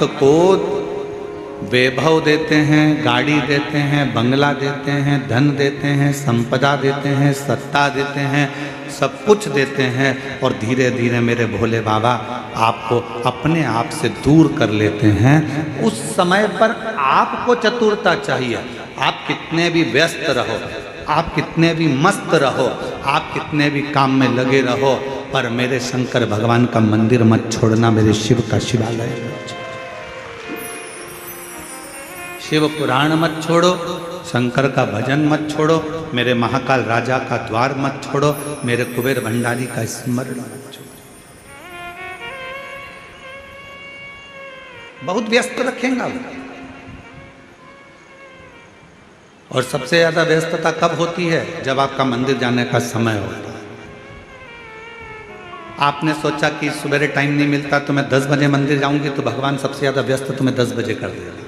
को वैभव देते हैं, गाड़ी देते हैं, बंगला देते हैं, धन देते हैं, संपदा देते हैं, सत्ता देते हैं, सब कुछ देते हैं और धीरे धीरे मेरे भोले बाबा आपको अपने आप से दूर कर लेते हैं। उस समय पर आपको चतुरता चाहिए। आप कितने भी व्यस्त रहो, आप कितने भी मस्त रहो, आप कितने भी काम में लगे रहो, पर मेरे शंकर भगवान का मंदिर मत छोड़ना, मेरे शिव का शिवालय मत छोड़ो, शिव पुराण मत छोड़ो, शंकर का भजन मत छोड़ो, मेरे महाकाल राजा का द्वार मत छोड़ो, मेरे कुबेर भंडारी का स्मरण मत छोड़ो। बहुत व्यस्त रखेंगे और सबसे ज्यादा व्यस्तता कब होती है? जब आपका मंदिर जाने का समय होता है। आपने सोचा कि सवेरे टाइम नहीं मिलता तो मैं 10 बजे मंदिर जाऊंगी, तो भगवान सबसे ज्यादा व्यस्त तुम्हें 10 बजे कर देगा।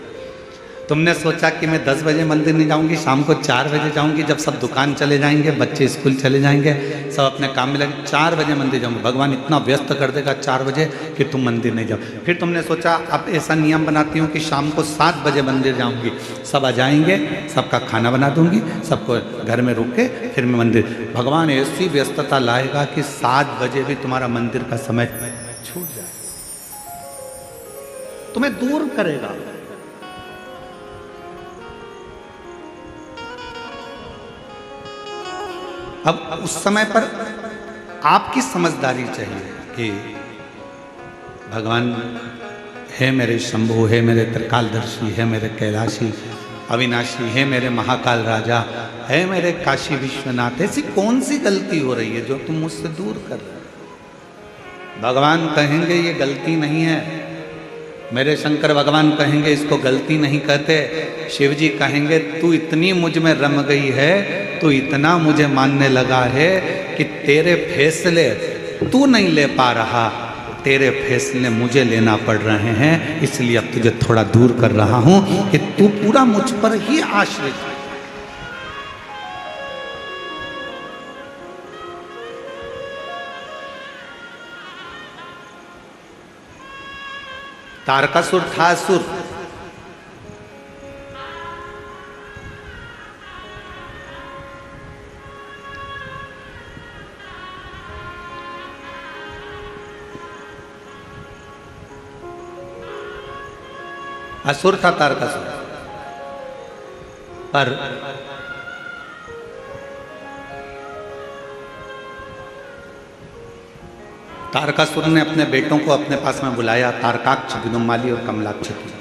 तुमने सोचा कि मैं 10 बजे मंदिर नहीं जाऊंगी, शाम को 4 बजे जाऊंगी, जब सब दुकान चले जाएंगे, बच्चे स्कूल चले जाएंगे, सब अपने काम में लगे, 4 बजे मंदिर जाऊंगी, भगवान इतना व्यस्त कर देगा 4 बजे कि तुम मंदिर नहीं जाओ। फिर तुमने सोचा अब ऐसा नियम बनाती हूँ कि शाम को 7 बजे मंदिर जाऊंगी, सब आ जाएंगे, सबका खाना बना दूंगी, सबको घर में रुक के फिर मैं मंदिर। भगवान ऐसी व्यस्तता लाएगा कि 7 बजे भी तुम्हारा मंदिर का समय छूट जाए, तुम्हें दूर करेगा। अब उस समय पर आपकी समझदारी चाहिए कि भगवान है मेरे शंभु, है मेरे त्रिकालदर्शी, है मेरे कैलाशी अविनाशी, है मेरे महाकाल राजा, है मेरे काशी विश्वनाथ। ऐसी कौन सी गलती हो रही है जो तुम मुझसे दूर कर रहे हो? भगवान कहेंगे ये गलती नहीं है, मेरे शंकर भगवान कहेंगे इसको गलती नहीं कहते। शिव जी कहेंगे तू इतनी मुझ में रम गई है, तू इतना मुझे मानने लगा है कि तेरे फैसले तू नहीं ले पा रहा, तेरे फैसले मुझे लेना पड़ रहे हैं, इसलिए अब तुझे थोड़ा दूर कर रहा हूं कि तू पूरा मुझ पर ही आश्रित है। तारकासुर था असुर, असुर था तारकासुर, पर तारकासुर ने अपने बेटों को अपने पास में बुलाया, तारकाक्ष, विदुम्माली और कमलाक्ष की।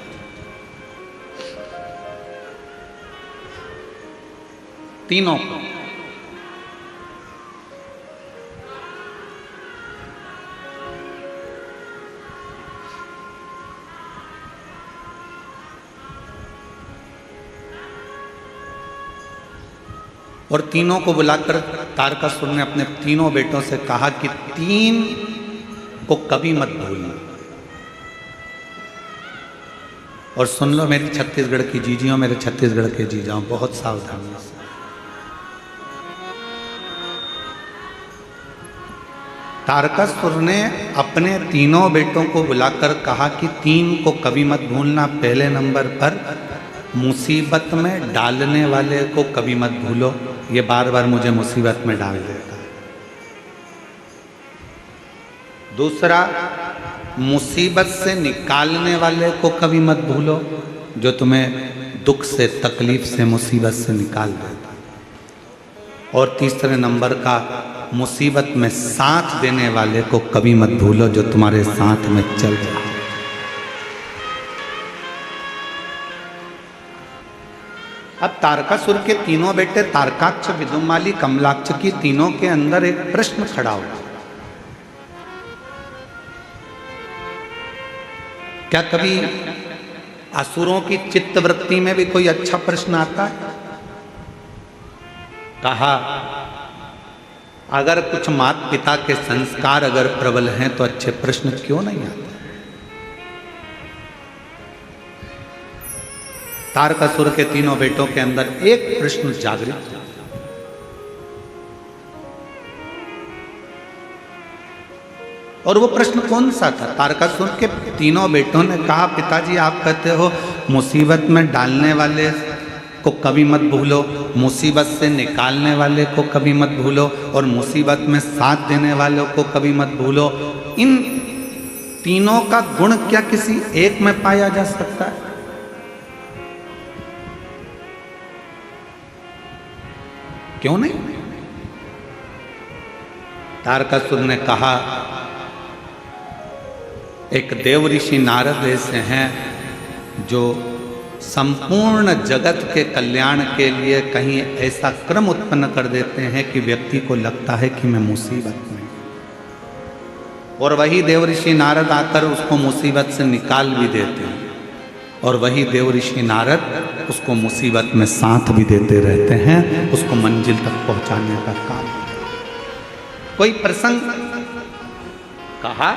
तीनों को और तीनों को बुलाकर तारकासुर ने अपने तीनों बेटों से कहा कि 3 को कभी मत भूलना। और सुन लो मेरी छत्तीसगढ़ की जीजियों, मेरे छत्तीसगढ़ के जीजाओं, बहुत सावधानी से। तारकासुर ने अपने तीनों बेटों को बुलाकर कहा कि 3 को कभी मत भूलना। पहले नंबर पर मुसीबत में डालने वाले को कभी मत भूलो, ये बार बार मुझे मुसीबत में डाल देता है। दूसरा, मुसीबत से निकालने वाले को कभी मत भूलो, जो तुम्हें दुख से, तकलीफ से, मुसीबत से निकाल देता है। और तीसरे नंबर का, मुसीबत में साथ देने वाले को कभी मत भूलो, जो तुम्हारे साथ में चल रहा है। अब तारकासुर के तीनों बेटे तारकाक्ष, विदुम्माली, कमलाक्ष की तीनों के अंदर एक प्रश्न खड़ा हुआ। क्या कभी असुरों की चित्तवृत्ति में भी कोई अच्छा प्रश्न आता है? कहा अगर कुछ माता पिता के संस्कार अगर प्रबल हैं तो अच्छे प्रश्न क्यों नहीं आते? तारकासुर के तीनों बेटों के अंदर एक प्रश्न जागृत हुआ। और वो प्रश्न कौन सा था? तारकासुर के तीनों बेटों ने कहा, पिताजी आप कहते हो मुसीबत में डालने वाले को कभी मत भूलो, मुसीबत से निकालने वाले को कभी मत भूलो, और मुसीबत में साथ देने वालों को कभी मत भूलो। इन तीनों का गुण क्या किसी एक में पाया जा सकता है? क्यों नहीं? तारकासुर ने कहा, एक देव ऋषि नारद ऐसे हैं जो संपूर्ण जगत के कल्याण के लिए कहीं ऐसा क्रम उत्पन्न कर देते हैं कि व्यक्ति को लगता है कि मैं मुसीबत में, और वही देव ऋषि नारद आकर उसको मुसीबत से निकाल भी देते हैं, और वही देव ऋषि नारद उसको मुसीबत में साथ भी देते रहते हैं, उसको मंजिल तक पहुंचाने का काम। कोई प्रसंग कहा,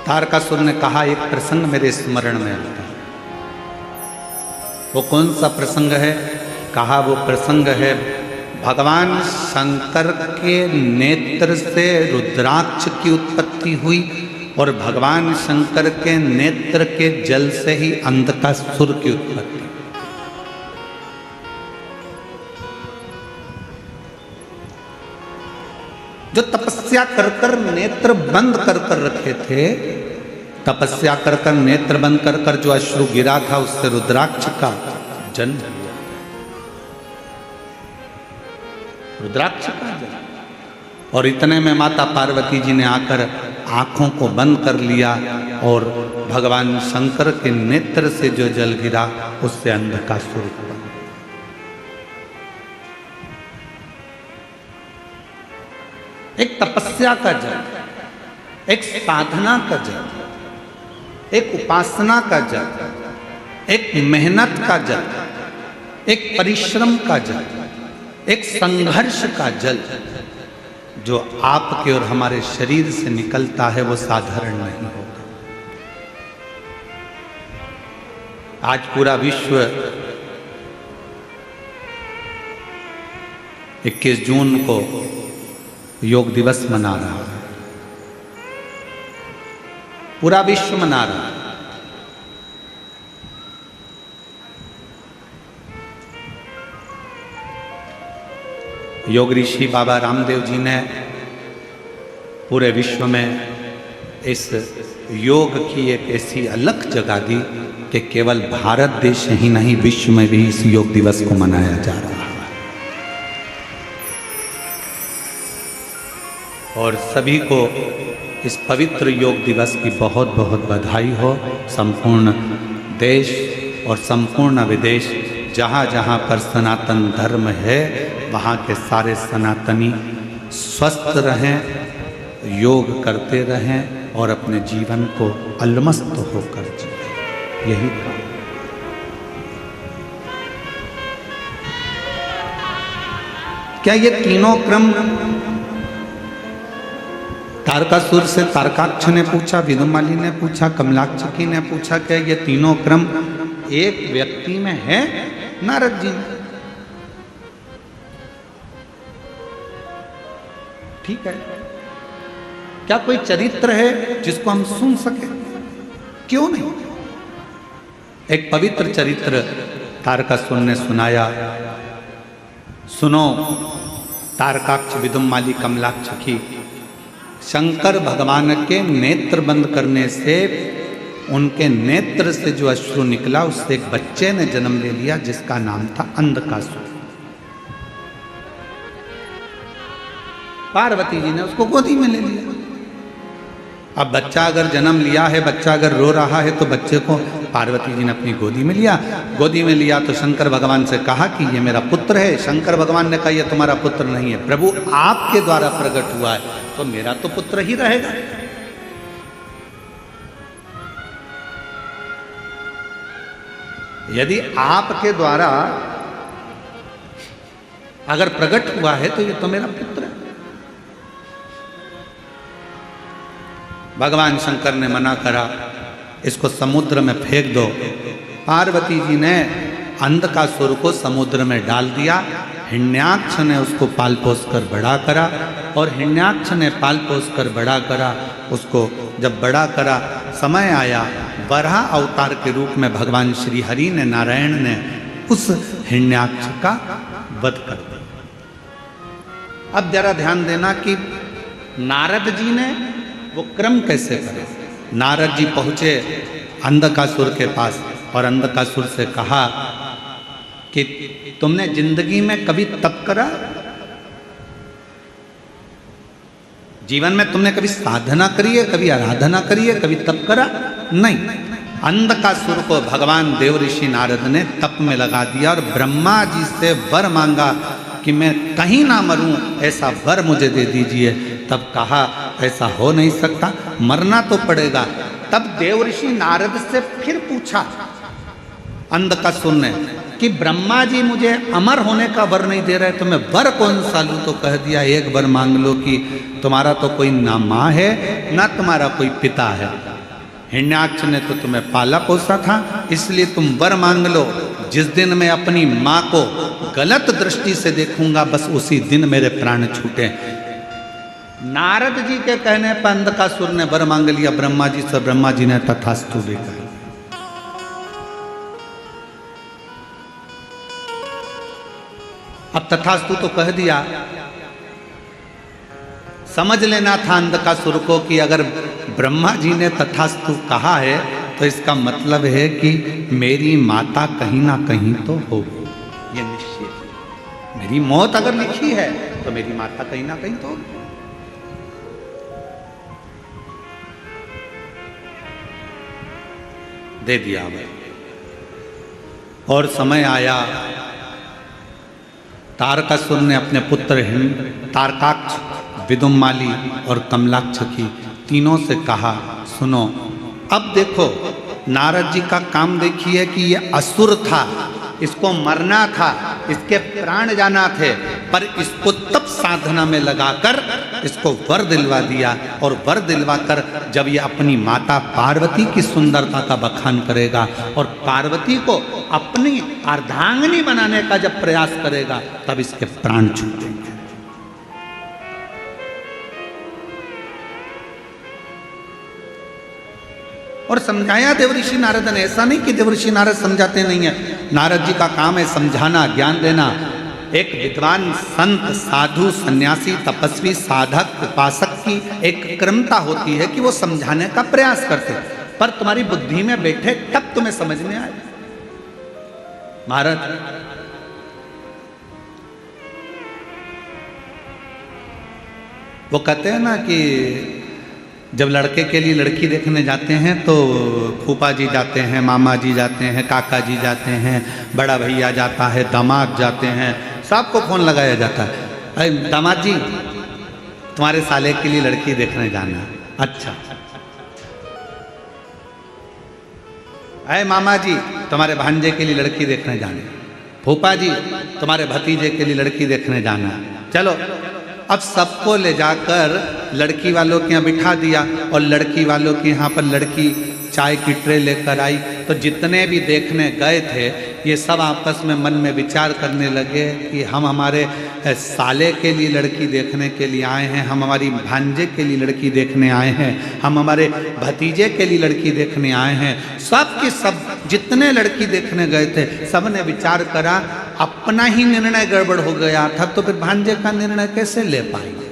तारकासुर ने कहा, एक प्रसंग मेरे स्मरण में आता है। वो कौन सा प्रसंग है? कहा, वो प्रसंग है भगवान शंकर के नेत्र से रुद्राक्ष की उत्पत्ति हुई, और भगवान शंकर के नेत्र के जल से ही अंधकासुर की उत्पत्ति। जो तपस्या कर कर नेत्र बंद कर कर रखे थे, तपस्या कर कर नेत्र बंद कर कर जो अश्रु गिरा था, उससे रुद्राक्ष का जन्म हुआ। रुद्राक्ष का जन्म। और इतने में माता पार्वती जी ने आकर आंखों को बंद कर लिया, और भगवान शंकर के नेत्र से जो जल गिरा उससे अंधकासुर हुआ। एक तपस्या का जल, एक साधना का जल, एक उपासना का जल, एक मेहनत का जल, एक परिश्रम का जल, एक संघर्ष का जल जो आपके और हमारे शरीर से निकलता है, वो साधारण नहीं होगा। आज पूरा विश्व 21 जून को योग दिवस मना रहा है, पूरा विश्व मना रहा है। योग ऋषि बाबा रामदेव जी ने पूरे विश्व में इस योग की एक ऐसी अलग जगह दी कि केवल भारत देश ही नहीं, विश्व में भी इस योग दिवस को मनाया जा रहा है। और सभी को इस पवित्र योग दिवस की बहुत बहुत बधाई हो। संपूर्ण देश और संपूर्ण विदेश, जहाँ जहाँ पर सनातन धर्म है, वहाँ के सारे सनातनी स्वस्थ रहें, योग करते रहें और अपने जीवन को अलमस्त होकर जिए। यही काम। क्या ये तीनों क्रम तारकासुर से तारकाक्ष ने पूछा, विदुमाली ने पूछा, कमलाक्षकी ने पूछा, क्या ये तीनों क्रम एक व्यक्ति में है? नारद जी ने। ठीक है, क्या कोई चरित्र है जिसको हम सुन सके? क्यों नहीं? एक पवित्र चरित्र तारकासुर ने सुनाया। सुनो तारकाक्ष, विदुमाली, कमलाक्षकी, शंकर भगवान के नेत्र बंद करने से, उनके नेत्र से जो अश्रु निकला, उससे एक बच्चे ने जन्म ले लिया जिसका नाम था अंधकासुर। पार्वती जी ने उसको गोदी में ले लिया। अब बच्चा अगर जन्म लिया है, बच्चा अगर रो रहा है, तो बच्चे को पार्वती जी ने अपनी गोदी में लिया। गोदी में लिया तो शंकर भगवान से कहा कि ये मेरा पुत्र है। शंकर भगवान ने कहा ये तुम्हारा पुत्र नहीं है, प्रभु आपके द्वारा प्रकट हुआ है, तो मेरा तो पुत्र ही रहेगा। यदि आपके द्वारा अगर प्रकट हुआ है तो ये तो मेरा पुत्र है। भगवान शंकर ने मना करा, इसको समुद्र में फेंक दो। पार्वती जी ने अंधकासुर को समुद्र में डाल दिया। हिरण्याक्ष ने उसको पाल पोस कर बड़ा करा, और हिरण्याक्ष ने पाल पोस कर बड़ा करा। उसको जब बड़ा करा, समय आया, वराह अवतार के रूप में भगवान श्री हरि ने, नारायण ने उस हिरण्याक्ष का वध कर दिया। अब जरा ध्यान देना कि नारद जी ने वो क्रम कैसे करे। नारद जी पहुंचे अंधकासुर के पास और अंधकासुर से कहा कि तुमने जिंदगी में कभी तप करा? जीवन में तुमने कभी साधना करी है, कभी आराधना करी है, कभी तप करा? नहीं। अंधकासुर को भगवान देव ऋषि नारद ने तप में लगा दिया और ब्रह्मा जी से वर मांगा कि मैं कहीं ना मरूं, ऐसा वर मुझे दे दीजिए। तब कहा ऐसा हो नहीं सकता, मरना तो पड़ेगा। तब देव ऋषि नारद से फिर पूछा अंधकासुर ने कि ब्रह्मा जी मुझे अमर होने का वर नहीं दे रहे, तो मैं वर कौन सा लूं? तो कह दिया एक वर मांग लो कि तुम्हारा तो कोई ना माँ है ना तुम्हारा कोई पिता है। हिरण्याक्ष ने तो तुम्हें पाला पोसा था, इसलिए तुम वर मांग लो। जिस दिन मैं अपनी माँ को गलत दृष्टि से देखूंगा, बस उसी दिन मेरे प्राण छूटे। नारद जी के कहने पर अंधकासुर ने वर मांग लिया ब्रह्मा जी से। ब्रह्मा जी ने तथास्तु भी कहा। अब तथास्तु तो कह दिया, समझ लेना था अंधकासुर को कि अगर ब्रह्मा जी ने तथास्तु कहा है तो इसका मतलब है कि मेरी माता कहीं ना कहीं तो होगी, ये निश्चित। मेरी मौत अगर लिखी है तो मेरी माता कहीं ना कहीं तो होगी। दे दिया भाई। और समय आया, तारकासुर ने अपने पुत्र तारकाक्ष, विदुम्माली और कमलाक्ष की तीनों से कहा, सुनो अब देखो, नारद जी का काम देखिए कि ये असुर था, इसको मरना था, इसके प्राण जाना थे, पर इसको तप साधना में लगाकर इसको वर दिलवा दिया। और वर दिलवाकर जब ये अपनी माता पार्वती की सुंदरता का बखान करेगा और पार्वती को अपनी अर्धांगिनी बनाने का जब प्रयास करेगा, तब इसके प्राण छूटेंगे। और समझाया देवऋषि नारद ने। ऐसा नहीं कि देवऋषि नारद समझाते नहीं है, नारद जी का काम है समझाना, ज्ञान देना। एक विद्वान संत, साधु, सन्यासी, तपस्वी, साधक, उपासक की एक क्रमता होती है कि वो समझाने का प्रयास करते, पर तुम्हारी बुद्धि में बैठे तब तुम्हें समझ में आए। महाराज वो कहते हैं ना कि जब लड़के के लिए लड़की देखने जाते हैं तो फूफा जी जाते हैं, मामा जी जाते हैं, काका जी जाते हैं, बड़ा भैया जाता है, दामाद जाते हैं, सबको फोन लगाया जाता है, अरे दामाद जी तुम्हारे साले के लिए लड़की देखने जाना है। अच्छा। अरे मामा जी तुम्हारे भांजे के लिए लड़की देखने जाना है। फूफा जी तुम्हारे भतीजे के लिए लड़की देखने जाना है। चलो, अब सबको ले जाकर लड़की वालों के यहाँ बिठा दिया और लड़की वालों के यहाँ पर लड़की चाय की ट्रे लेकर आई। तो जितने भी देखने गए थे ये सब आपस में मन में विचार करने लगे कि हम हमारे साले के लिए लड़की देखने के लिए आए हैं, हम हमारी भांजे के लिए लड़की देखने आए हैं, हम हमारे भतीजे के लिए लड़की देखने आए हैं। सब के सब जितने लड़की देखने गए थे सब ने विचार करा, अपना ही निर्णय गड़बड़ हो गया था, तो फिर भांजे का निर्णय कैसे ले पाएंगे।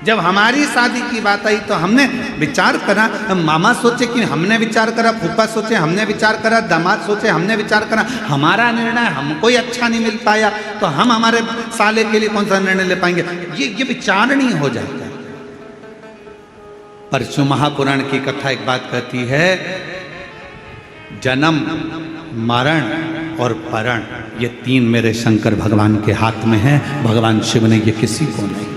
जब हमारी शादी की बात आई तो हमने विचार करा, मामा सोचे कि हमने विचार करा, फूफा सोचे हमने विचार करा, दामाद सोचे हमने विचार करा, हमारा निर्णय हमको ही अच्छा नहीं मिल पाया तो हम हमारे साले के लिए कौन सा निर्णय ले पाएंगे। ये विचार नहीं हो जाता। परशु महापुराण की कथा एक बात कहती है, जन्म, मरण और परण ये तीन मेरे शंकर भगवान के हाथ में हैं। भगवान शिव ने ये किसी को नहीं।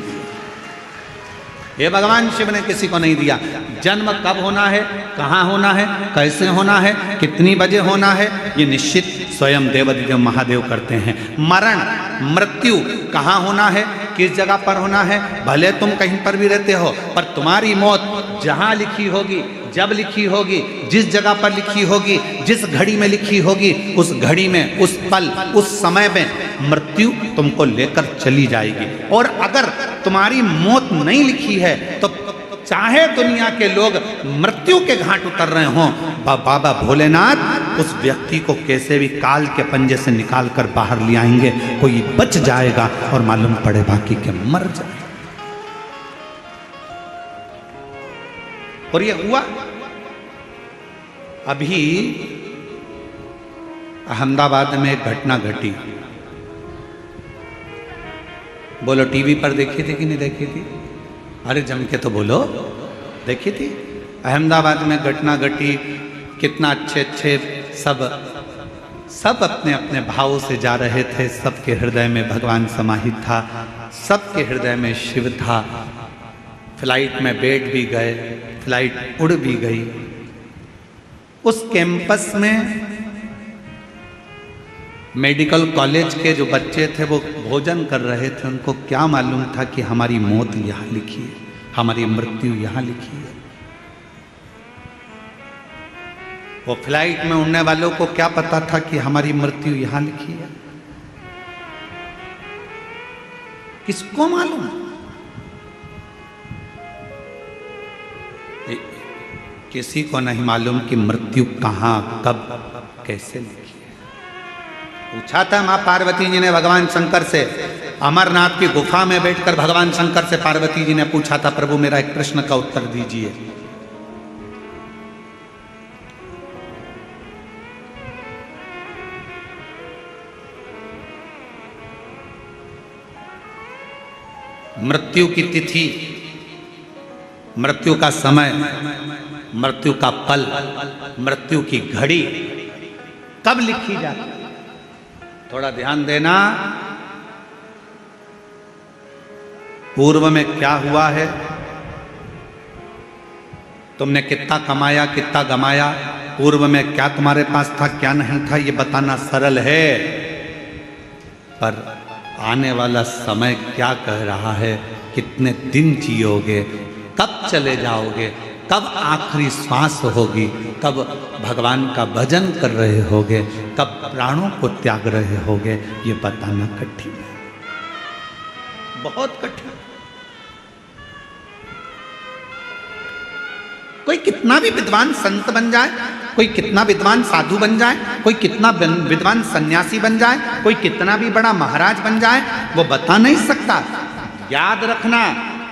ये भगवान शिव ने किसी को नहीं दिया। जन्म कब होना है, कहाँ होना है, कैसे होना है, कितनी बजे होना है, ये निश्चित स्वयं देवाधिदेव महादेव करते हैं। मरण मृत्यु कहाँ होना है, किस जगह पर होना है, भले तुम कहीं पर भी रहते हो, पर तुम्हारी मौत जहाँ लिखी होगी, जब लिखी होगी, जिस जगह पर लिखी होगी, जिस घड़ी में लिखी होगी, उस घड़ी में, उस पल, उस समय में मृत्यु तुमको लेकर चली जाएगी। और अगर तुम्हारी मौत नहीं लिखी है तो चाहे दुनिया के लोग मृत्यु के घाट उतर रहे हों, बाबा भोलेनाथ उस व्यक्ति को कैसे भी काल के पंजे से निकाल कर बाहर ले आएंगे। कोई बच जाएगा और मालूम पड़े बाकी के मर जाए। और ये हुआ। अभी अहमदाबाद में एक घटना घटी, बोलो टीवी पर देखी थी कि नहीं देखी थी? अरे जम के तो बोलो, देखी थी। अहमदाबाद में घटना घटी, कितना अच्छे अच्छे सब अपने अपने भावों से जा रहे थे, सबके हृदय में भगवान समाहित था, सबके हृदय में शिव था। फ्लाइट में बैठ भी गए, फ्लाइट उड़ भी गई। उस कैंपस में मेडिकल कॉलेज के जो बच्चे थे वो भोजन कर रहे थे। उनको क्या मालूम था कि हमारी मौत यहाँ लिखी है, हमारी मृत्यु यहाँ लिखी है। वो फ्लाइट में उड़ने वालों को क्या पता था कि हमारी मृत्यु यहाँ लिखी है? किसको मालूम? किसी को नहीं मालूम कि मृत्यु कहाँ, कब, कैसे लिखी है। पूछा था मां पार्वती जी ने भगवान शंकर से, अमरनाथ की गुफा में बैठकर भगवान शंकर से पार्वती जी ने पूछा था, प्रभु मेरा एक प्रश्न का उत्तर दीजिए। मृत्यु की तिथि, मृत्यु का समय, मृत्यु का पल, मृत्यु की घड़ी कब लिखी जाती? थोड़ा ध्यान देना, पूर्व में क्या हुआ है, तुमने कितना कमाया, कितना गमाया, पूर्व में क्या तुम्हारे पास था, क्या नहीं था, ये बताना सरल है, पर आने वाला समय क्या कह रहा है, कितने दिन जियोगे, कब चले जाओगे, कब आखिरी श्वास होगी, कब भगवान का भजन कर रहे होगे, कब प्राणों को त्याग रहे होगे, ये बताना कठिन है, बहुत कठिन। कोई कितना भी विद्वान संत बन जाए, कोई कितना विद्वान साधु बन जाए, कोई कितना विद्वान सन्यासी बन जाए, कोई कितना भी बड़ा महाराज बन जाए, वो बता नहीं सकता। याद रखना,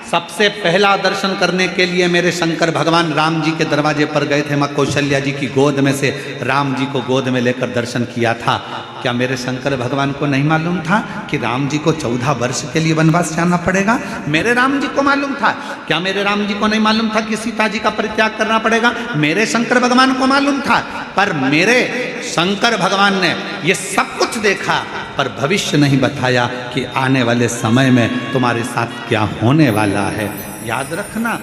सबसे पहला दर्शन करने के लिए मेरे शंकर भगवान राम जी के दरवाजे पर गए थे। मां कौशल्या जी की गोद में से राम जी को गोद में लेकर दर्शन किया था। क्या मेरे शंकर भगवान को नहीं मालूम था कि राम जी को 14 वर्ष के लिए वनवास जाना पड़ेगा? मेरे राम जी को मालूम था। क्या मेरे राम जी को नहीं मालूम था कि सीता जी का परित्याग करना पड़ेगा? मेरे शंकर भगवान को मालूम था। पर मेरे शंकर भगवान ने ये सब कुछ देखा, पर भविष्य नहीं बताया कि आने वाले समय में तुम्हारे साथ क्या होने वाला है। याद रखना,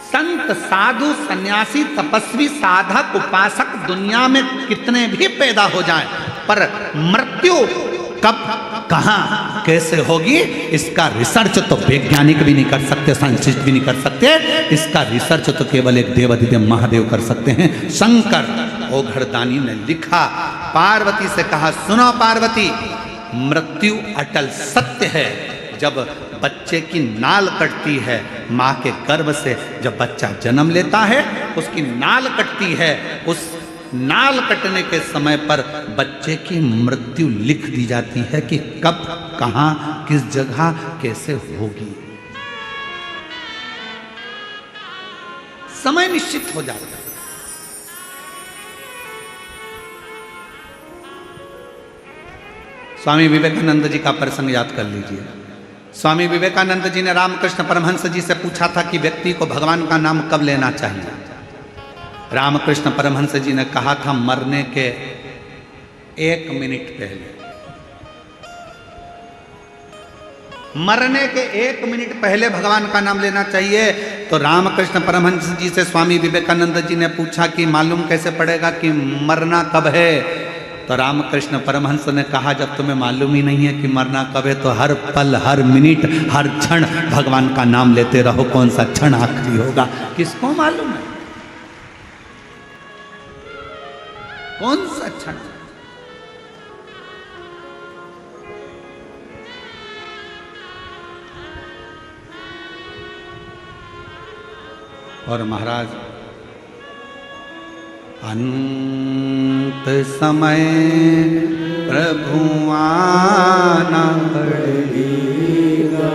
संत साधु सन्यासी तपस्वी साधक उपासक दुनिया में कितने भी पैदा हो जाएं, पर मृत्यु कब, कहां, कैसे होगी, इसका रिसर्च तो वैज्ञानिक भी नहीं कर सकते, साइंटिस्ट भी नहीं कर सकते। इसका रिसर्च तो केवल एक देवाधिदेव महादेव कर सकते हैं। शंकर ओघड़दानी ने लिखा, पार्वती से कहा, सुनो पार्वती, मृत्यु अटल सत्य है। जब बच्चे की नाल कटती है, माँ के गर्भ से जब बच्चा जन्म लेता है, उसकी नाल कटती है, उस नाल कटने के समय पर बच्चे की मृत्यु लिख दी जाती है कि कब, कहां, किस जगह, कैसे होगी। समय निश्चित हो जाता है। स्वामी विवेकानंद जी का प्रसंग याद कर लीजिए। स्वामी विवेकानंद जी ने रामकृष्ण परमहंस जी से पूछा था कि व्यक्ति को भगवान का नाम कब लेना चाहिए। रामकृष्ण परमहंस जी ने कहा था, मरने के 1 मिनट पहले। मरने के 1 मिनट पहले भगवान का नाम लेना चाहिए। तो रामकृष्ण परमहंस जी से स्वामी विवेकानंद जी ने पूछा कि मालूम कैसे पड़ेगा कि मरना कब है? तो रामकृष्ण परमहंस ने कहा, जब तुम्हें मालूम ही नहीं है कि मरना कब है, तो हर पल, हर मिनट, हर क्षण भगवान का नाम लेते रहो। कौन सा क्षण आखिरी होगा किसको मालूम है? कौन सा क्षण? और महाराज, अंत समय प्रभु आना पड़ेगा,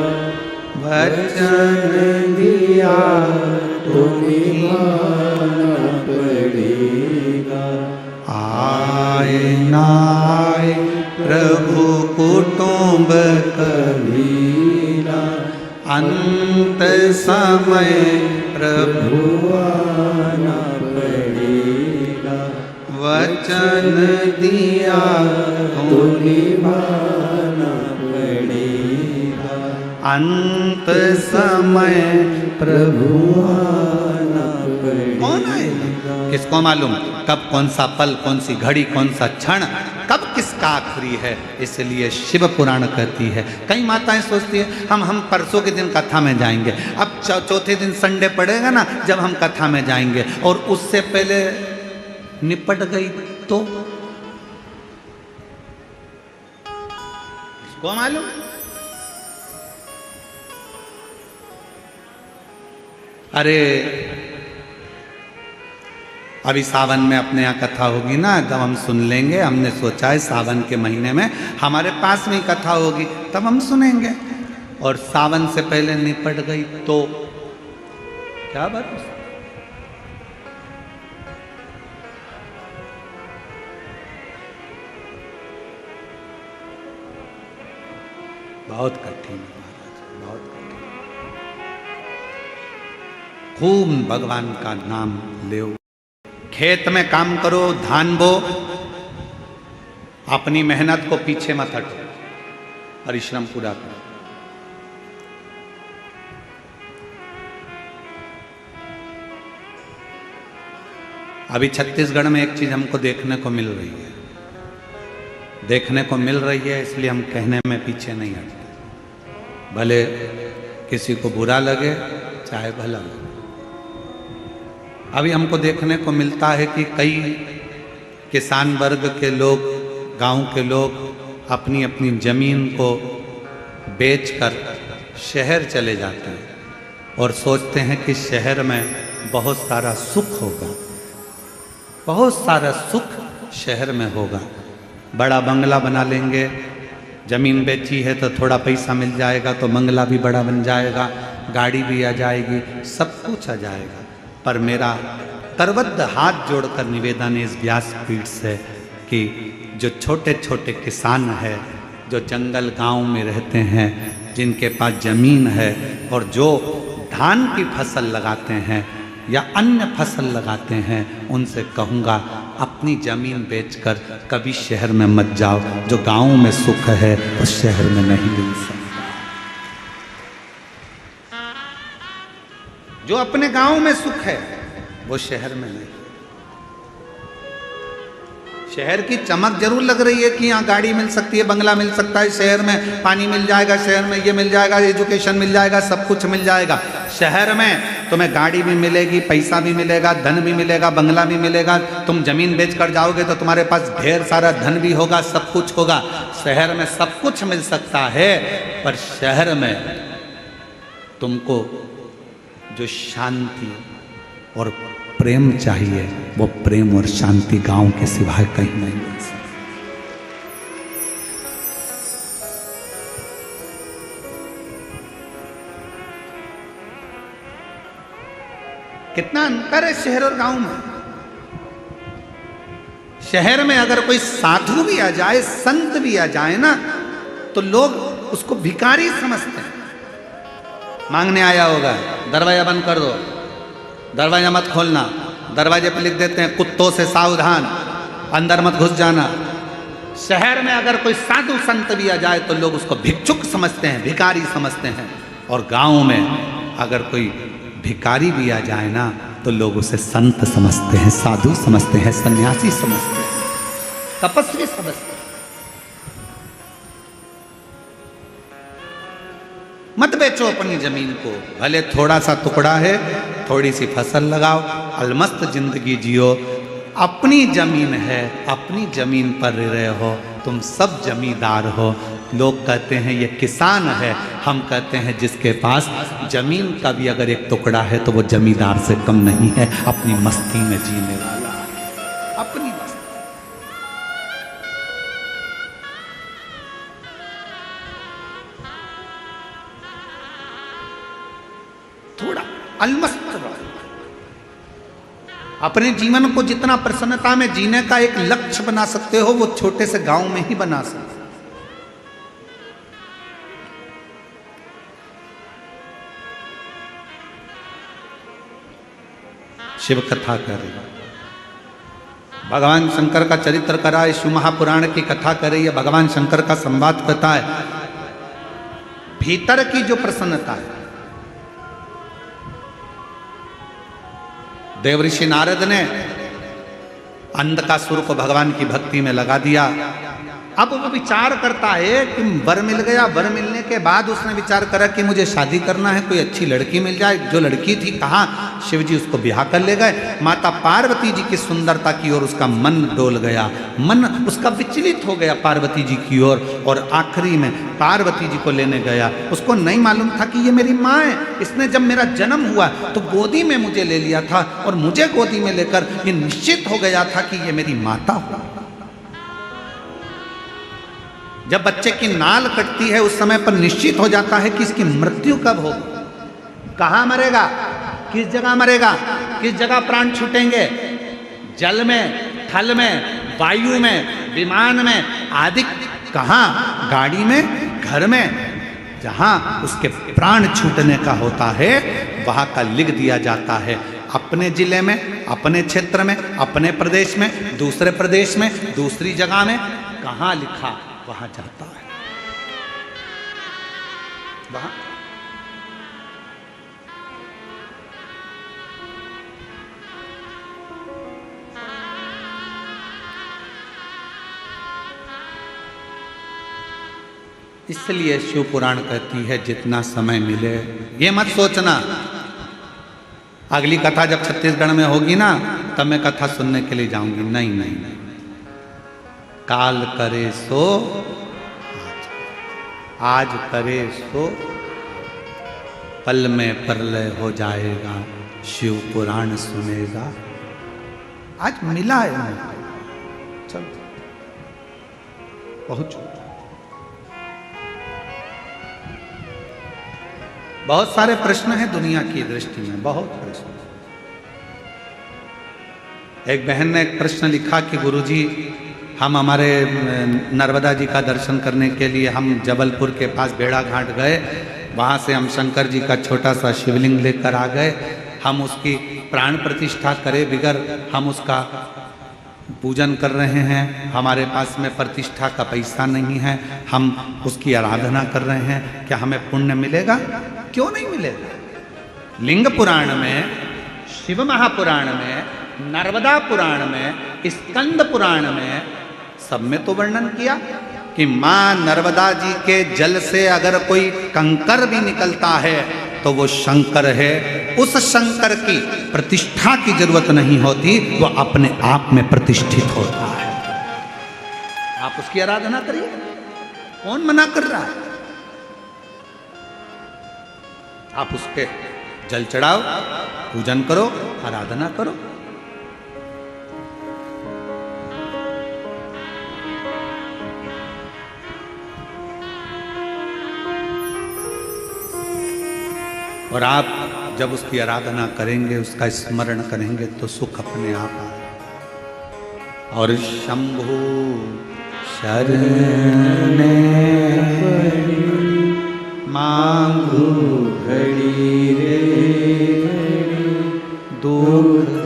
वचन दिया तो निभाना पड़ेगा। आए ना आए प्रभु कुटुंब कबीरा, अंत समय प्रभु आना पड़ेगा, वचन दिया तो निभाना पड़ेगा। अंत समय प्रभु आना पड़ेगा। कौन आएगा किसको मालूम? कब, कौन सा पल, कौन सी घड़ी, कौन सा क्षण, कब किसका आखिरी है? इसलिए शिव पुराण कहती है। कई माताएं सोचती है हम परसों के दिन कथा में जाएंगे। अब चौथे दिन संडे पड़ेगा ना, जब हम कथा में जाएंगे, और उससे पहले निपट गई तो इसको मालूम। अरे अभी सावन में अपने यहाँ कथा होगी ना, तब हम सुन लेंगे। हमने सोचा है सावन के महीने में हमारे पास में ही कथा होगी, तब हम सुनेंगे। और सावन से पहले निपट गई तो क्या बात? बहुत कठिन है महाराज, बहुत कठिन। खूब भगवान का नाम ले। खेत में काम करो, धान बो, अपनी मेहनत को पीछे मत हटो, परिश्रम पूरा करो। अभी छत्तीसगढ़ में एक चीज हमको देखने को मिल रही है, इसलिए हम कहने में पीछे नहीं हटते, भले किसी को बुरा लगे चाहे भला लगे। अभी हमको देखने को मिलता है कि कई किसान वर्ग के लोग, गांव के लोग अपनी अपनी ज़मीन को बेचकर शहर चले जाते हैं और सोचते हैं कि शहर में बहुत सारा सुख होगा, बहुत सारा सुख शहर में होगा। बड़ा बंगला बना लेंगे, ज़मीन बेची है तो थोड़ा पैसा मिल जाएगा, तो बंगला भी बड़ा बन जाएगा, गाड़ी भी आ जाएगी, सब कुछ आ जाएगा। पर मेरा करबद्ध हाथ जोड़कर निवेदन है इस व्यासपीठ से कि जो छोटे छोटे किसान हैं, जो जंगल गांव में रहते हैं, जिनके पास ज़मीन है और जो धान की फसल लगाते हैं या अन्य फसल लगाते हैं, उनसे कहूँगा अपनी ज़मीन बेचकर कभी शहर में मत जाओ। जो गांव में सुख है उस शहर में नहीं मिल सकता। जो अपने गांव में सुख है वो शहर में नहीं। शहर की चमक जरूर लग रही है कि यहाँ गाड़ी मिल सकती है, बंगला मिल सकता है, शहर में पानी मिल जाएगा, शहर में ये मिल जाएगा, एजुकेशन मिल जाएगा, सब कुछ मिल जाएगा। शहर में तुम्हें गाड़ी भी मिलेगी, पैसा भी मिलेगा, धन भी मिलेगा, बंगला भी मिलेगा। तुम जमीन बेचकर जाओगे तो तुम्हारे पास ढेर सारा धन भी होगा, सब कुछ होगा। शहर में सब कुछ मिल सकता है, पर शहर में तुमको जो शांति और प्रेम चाहिए, वो प्रेम और शांति गांव के सिवाय कहीं नहीं मिल सकती। कितना अंतर है शहर और गांव में। शहर में अगर कोई साधु भी आ जाए, संत भी आ जाए ना, तो लोग उसको भिखारी समझते हैं। मांगने आया होगा, दरवाजा बंद कर दो, दरवाजा मत खोलना, दरवाजे पर लिख देते हैं कुत्तों से सावधान, अंदर मत घुस जाना। शहर में अगर कोई साधु संत भी आ जाए तो लोग उसको भिक्षुक समझते हैं, भिखारी समझते हैं। और गांव में अगर कोई भिखारी भी आ जाए ना तो लोग उसे संत समझते हैं, साधु समझते हैं, सन्यासी समझते हैं, तपस्वी समझते हैं। मत बेचो अपनी जमीन को, भले थोड़ा सा टुकड़ा है, थोड़ी सी फसल लगाओ, अलमस्त जिंदगी जियो। अपनी जमीन है, अपनी जमीन पर रह रहे हो, तुम सब जमींदार हो। लोग कहते हैं ये किसान है, हम कहते हैं जिसके पास जमीन का भी अगर एक टुकड़ा है तो वो जमींदार से कम नहीं है, अपनी मस्ती में जीने वाला है, अपनी मस्ती। थोड़ा अलमस्त रहो। अपने जीवन को जितना प्रसन्नता में जीने का एक लक्ष्य बना सकते हो, वो छोटे से गांव में ही बना सकते हो। शिव कथा करे, भगवान शंकर का चरित्र करा है, शिव महापुराण की कथा करे, या भगवान शंकर का संवाद करता है। भीतर की जो प्रसन्नता है, देवऋषि नारद ने अंधकासुर को भगवान की भक्ति में लगा दिया। अब वो विचार करता है कि वर मिल गया, वर मिलने के बाद उसने विचार करा कि मुझे शादी करना है, कोई अच्छी लड़की मिल जाए। जो लड़की थी कहाँ, शिव जी उसको ब्याह कर ले गए। माता पार्वती जी की सुंदरता की ओर उसका मन डोल गया, मन उसका विचलित हो गया पार्वती जी की ओर, और आखिरी में पार्वती जी को लेने गया। उसको नहीं मालूम था कि ये मेरी माँ है, इसने जब मेरा जन्म हुआ तो गोदी में मुझे ले लिया था, और मुझे गोदी में लेकर ये निश्चित हो गया था कि ये मेरी माता हो। जब बच्चे की नाल कटती है उस समय पर निश्चित हो जाता है कि इसकी मृत्यु कब हो, कहाँ मरेगा, किस जगह मरेगा, किस जगह प्राण छूटेंगे, जल में, थल में, वायु में, विमान में आदि, कहाँ, गाड़ी में, घर में, जहाँ उसके प्राण छूटने का होता है वहाँ का लिख दिया जाता है। अपने जिले में, अपने क्षेत्र में, अपने प्रदेश में, दूसरे प्रदेश में, दूसरी जगह में, कहाँ लिखा वहां जाता है। वहां इसलिए शिव पुराण कहती है जितना समय मिले, ये मत सोचना अगली कथा जब छत्तीसगढ़ में होगी ना तब मैं कथा सुनने के लिए जाऊंगी। नहीं नहीं नहीं, काल करे सो आज करे सो पल में प्रलय हो जाएगा, शिव पुराण सुनेगा। आज मिला है हमें, चलो पहुंचो। बहुत सारे प्रश्न हैं दुनिया की दृष्टि में, बहुत प्रश्न। एक बहन ने एक प्रश्न लिखा कि गुरुजी हम हमारे नर्मदा जी का दर्शन करने के लिए हम जबलपुर के पास बेड़ा घाट गए, वहाँ से हम शंकर जी का छोटा सा शिवलिंग लेकर आ गए, हम उसकी प्राण प्रतिष्ठा करे बिगर हम उसका पूजन कर रहे हैं, हमारे पास में प्रतिष्ठा का पैसा नहीं है, हम उसकी आराधना कर रहे हैं, क्या हमें पुण्य मिलेगा? क्यों नहीं मिलेगा? लिंग पुराण में, शिव महापुराण में, नर्मदा पुराण में, स्कंद पुराण में सब में तो वर्णन किया कि मां नर्मदा जी के जल से अगर कोई कंकर भी निकलता है तो वो शंकर है। उस शंकर की प्रतिष्ठा की जरूरत नहीं होती, वो अपने आप में प्रतिष्ठित होता है। आप उसकी आराधना करिए, कौन मना कर रहा है? आप उसके जल चढ़ाओ, पूजन करो, आराधना करो। और आप जब उसकी आराधना करेंगे, उसका स्मरण करेंगे तो सुख अपने आप आए। और शंभु शरण मांगू घड़ी रे दुख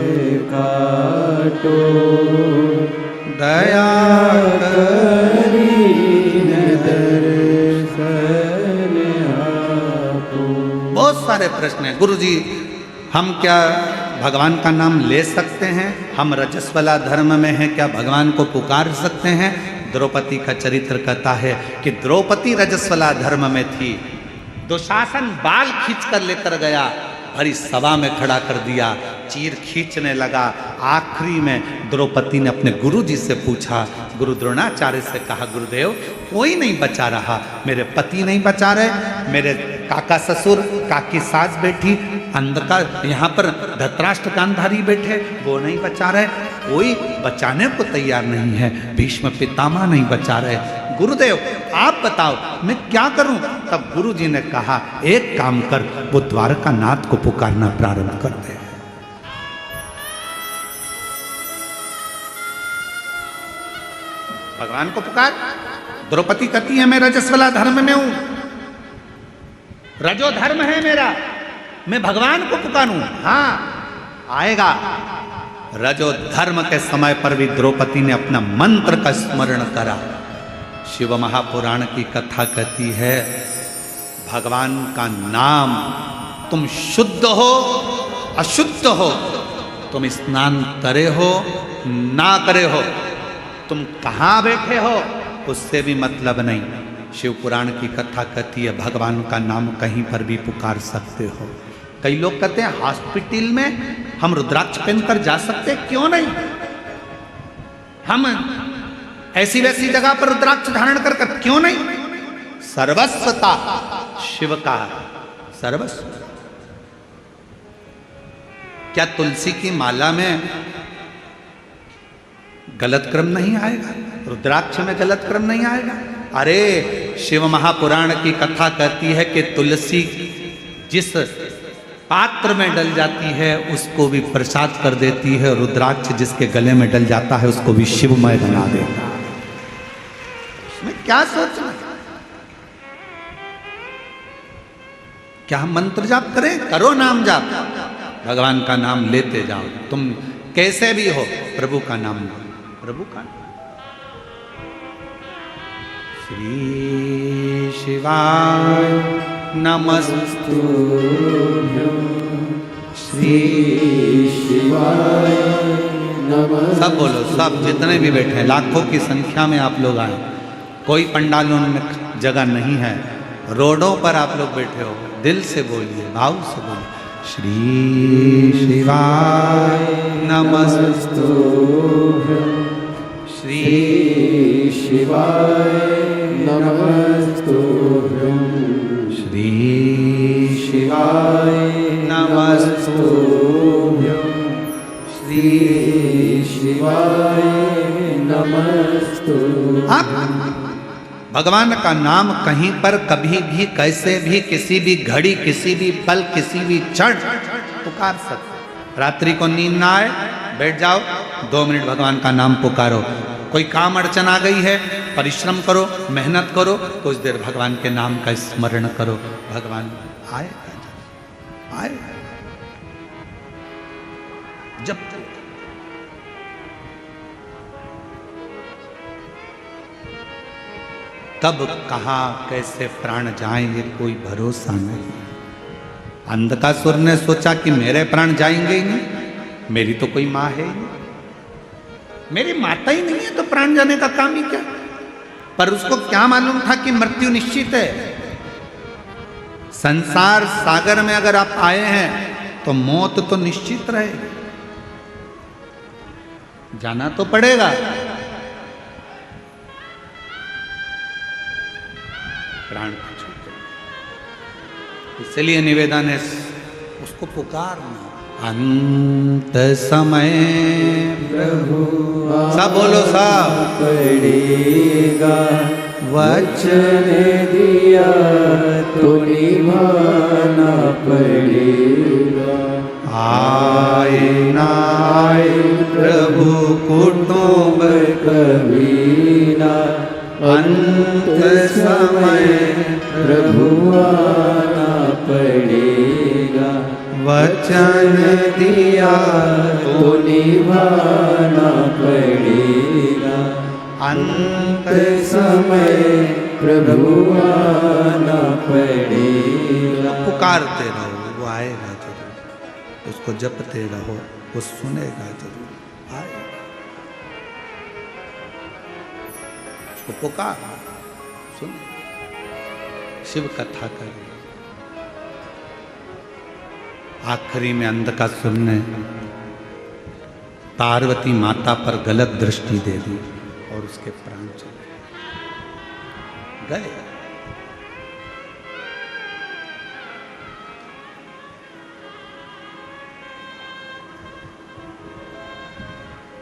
काटो दया कर सारे प्रश्न हैं। गुरुजी हम क्या भगवान का नाम ले सकते हैं? हम रजस्वला धर्म में हैं, क्या भगवान को पुकार सकते हैं? द्रौपदी का चरित्र कहता है कि द्रौपदी रजस्वला धर्म में थी, दुशासन बाल खींच कर लेकर गया, भरी सभा में खड़ा कर दिया, चीर खींचने लगा। आखिरी में द्रौपदी ने अपने गुरु जी से पूछा, गुरु द्रोणाचार्य से कहा, गुरुदेव कोई नहीं बचा रहा, मेरे पति नहीं बचा रहे, मेरे काका ससुर, काकी सास बैठी, अंधकार यहाँ पर धृतराष्ट्र गांधारी बैठे, वो नहीं बचा रहे, कोई बचाने को तैयार नहीं है, भीष्म पितामह नहीं बचा रहे। गुरुदेव आप बताओ मैं क्या करूं? तब गुरु जी ने कहा, एक काम कर, वो द्वारका नाथ को पुकारना प्रारंभ कर दे। भगवान को पुकार। द्रौपदी कहती है मैं रजस्वला धर्म में हूं, रजो धर्म है मेरा, मैं भगवान को पुकारूं? हाँ आएगा। रजो धर्म के समय पर भी द्रौपदी ने अपना मंत्र का स्मरण करा। शिव महापुराण की कथा कहती है, भगवान का नाम, तुम शुद्ध हो अशुद्ध हो, तुम स्नान करे हो ना करे हो, तुम कहाँ बैठे हो उससे भी मतलब नहीं। शिव पुराण की कथा कहती है भगवान का नाम कहीं पर भी पुकार सकते हो। कई लोग कहते हैं हॉस्पिटल में हम रुद्राक्ष पहनकर जा सकते, क्यों नहीं? हम ऐसी वैसी जगह पर रुद्राक्ष धारण कर क्यों नहीं? सर्वस्वता शिव का सर्वस्व। क्या तुलसी की माला में गलत क्रम नहीं आएगा? रुद्राक्ष में गलत क्रम नहीं आएगा? अरे शिव महापुराण की कथा कहती है कि तुलसी जिस पात्र में डल जाती है उसको भी प्रसाद कर देती है, रुद्राक्ष जिसके गले में डल जाता है उसको भी शिवमय बना देता है। इसमें क्या सोचना? क्या हम मंत्र जाप करें? करो नाम जाप, भगवान का नाम लेते जाओ, तुम कैसे भी हो प्रभु का नाम लो, प्रभु का। श्री शिवाय नमस्तुभ्यं, श्री शिवाय नमः। सब बोलो, सब जितने भी बैठे हैं, लाखों की संख्या में आप लोग आए, कोई पंडालों में जगह नहीं है, रोडों पर आप लोग बैठे हो, दिल से बोलिए, भाव से बोलिए, श्री शिवाय नमस्तुभ्यं, श्री शिवाय नमस्तुभ्यं, श्री शिवाय नमस्तुभ्यं, श्री शिवाय नमस्तुभ्यं। भगवान का नाम कहीं पर कभी भी कैसे भी किसी भी घड़ी किसी भी पल किसी भी क्षण पुकार सकते। रात्रि को नींद ना आए, बैठ जाओ 2 मिनट भगवान का नाम पुकारो। कोई काम अड़चन आ गई है, परिश्रम करो, मेहनत करो, कुछ देर भगवान के नाम का स्मरण करो, भगवान आए आए। जब तब कहाँ कैसे प्राण जाएंगे कोई भरोसा नहीं। अंधकासुर ने सोचा कि मेरे प्राण जाएंगे ही नहीं, मेरी तो कोई माँ है ही नहीं, मेरी माता ही नहीं है तो प्राण जाने का काम ही क्या। पर उसको क्या मालूम था कि मृत्यु निश्चित है। संसार सागर में अगर आप आए हैं तो मौत तो निश्चित रहेगी, जाना तो पड़ेगा। प्राण छूटे, इसलिए निवेदन है उसको पुकारना। अंत समय प्रभु सब बोलो, सब पड़ेगा, वचन दिया तो निभाना पड़ेगा। आए ना आए प्रभु कुटुंब कभी ना, अंत समय प्रभु आना पड़ेगा। वचन दिया तो निभाना पड़ेगा। अंत समय प्रभु आना पड़ेगा। पुकारते रहो। उसको जपते रहो, वो सुनेगा जरूर, आएगा। उसको पुकार, सुन, शिव कथा कर। आखिरी में अंधका सुनने पार्वती माता पर गलत दृष्टि दे दी और उसके प्राण चले गए।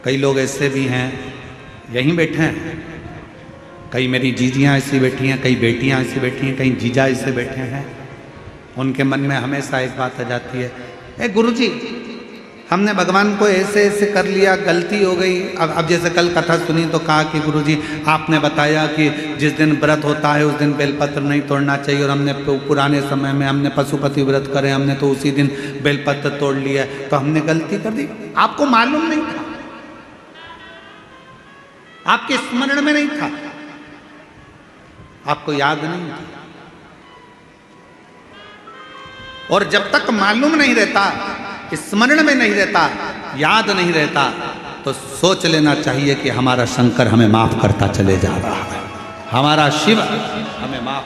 कई लोग ऐसे भी हैं, यहीं बैठे हैं, कई मेरी जीजियां ऐसी बैठी हैं, कई बेटियां ऐसी बैठी हैं, कई जीजा ऐसे बैठे हैं। उनके मन में हमेशा एक बात आ जाती है, ए गुरुजी, हमने भगवान को ऐसे ऐसे कर लिया, गलती हो गई। अब जैसे कल कथा सुनी तो कहा कि गुरुजी आपने बताया कि जिस दिन व्रत होता है उस दिन बेलपत्र नहीं तोड़ना चाहिए, और हमने पुराने समय में हमने पशुपति व्रत करे, हमने तो उसी दिन बेलपत्र तोड़ लिया, तो हमने गलती कर दी। आपको मालूम नहीं था, आपके स्मरण में नहीं था, आपको याद नहीं था। और जब तक मालूम नहीं रहता, स्मरण में नहीं रहता, याद नहीं रहता, तो सोच लेना चाहिए कि हमारा शंकर हमें माफ करता चले जा रहा है, हमारा शिव हमें माफ,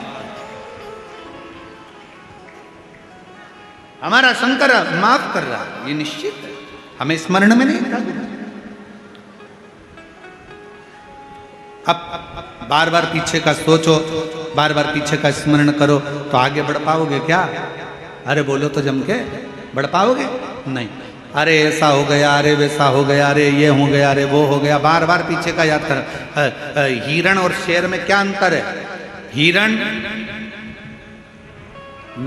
हमारा शंकर माफ कर रहा है, ये निश्चित है। हमें स्मरण में नहीं था। अब बार बार पीछे का सोचो, बार बार पीछे का स्मरण करो तो आगे बढ़ पाओगे क्या? अरे बोलो तो जम के, बढ़ पाओगे? नहीं। अरे ऐसा हो गया, अरे वैसा हो गया, अरे ये हो गया, अरे वो हो गया, बार बार पीछे का याद कर। हिरण और शेर में क्या अंतर है? हिरण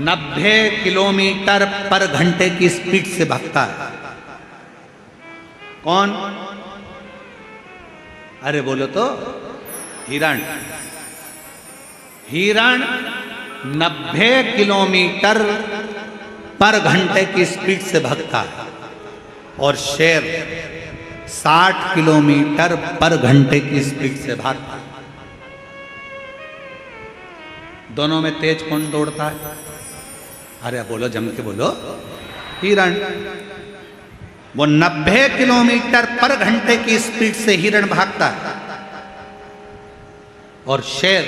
90 किलोमीटर पर घंटे की स्पीड से भागता है। कौन? अरे बोलो तो, हिरण। हिरण 90 किलोमीटर पर घंटे की स्पीड से भागता है और शेर 60 किलोमीटर पर घंटे की स्पीड से भागता है। दोनों में तेज कौन दौड़ता है? अरे बोलो, जम के बोलो। हिरण। वो 90 किलोमीटर पर घंटे की स्पीड से हिरण भागता है और शेर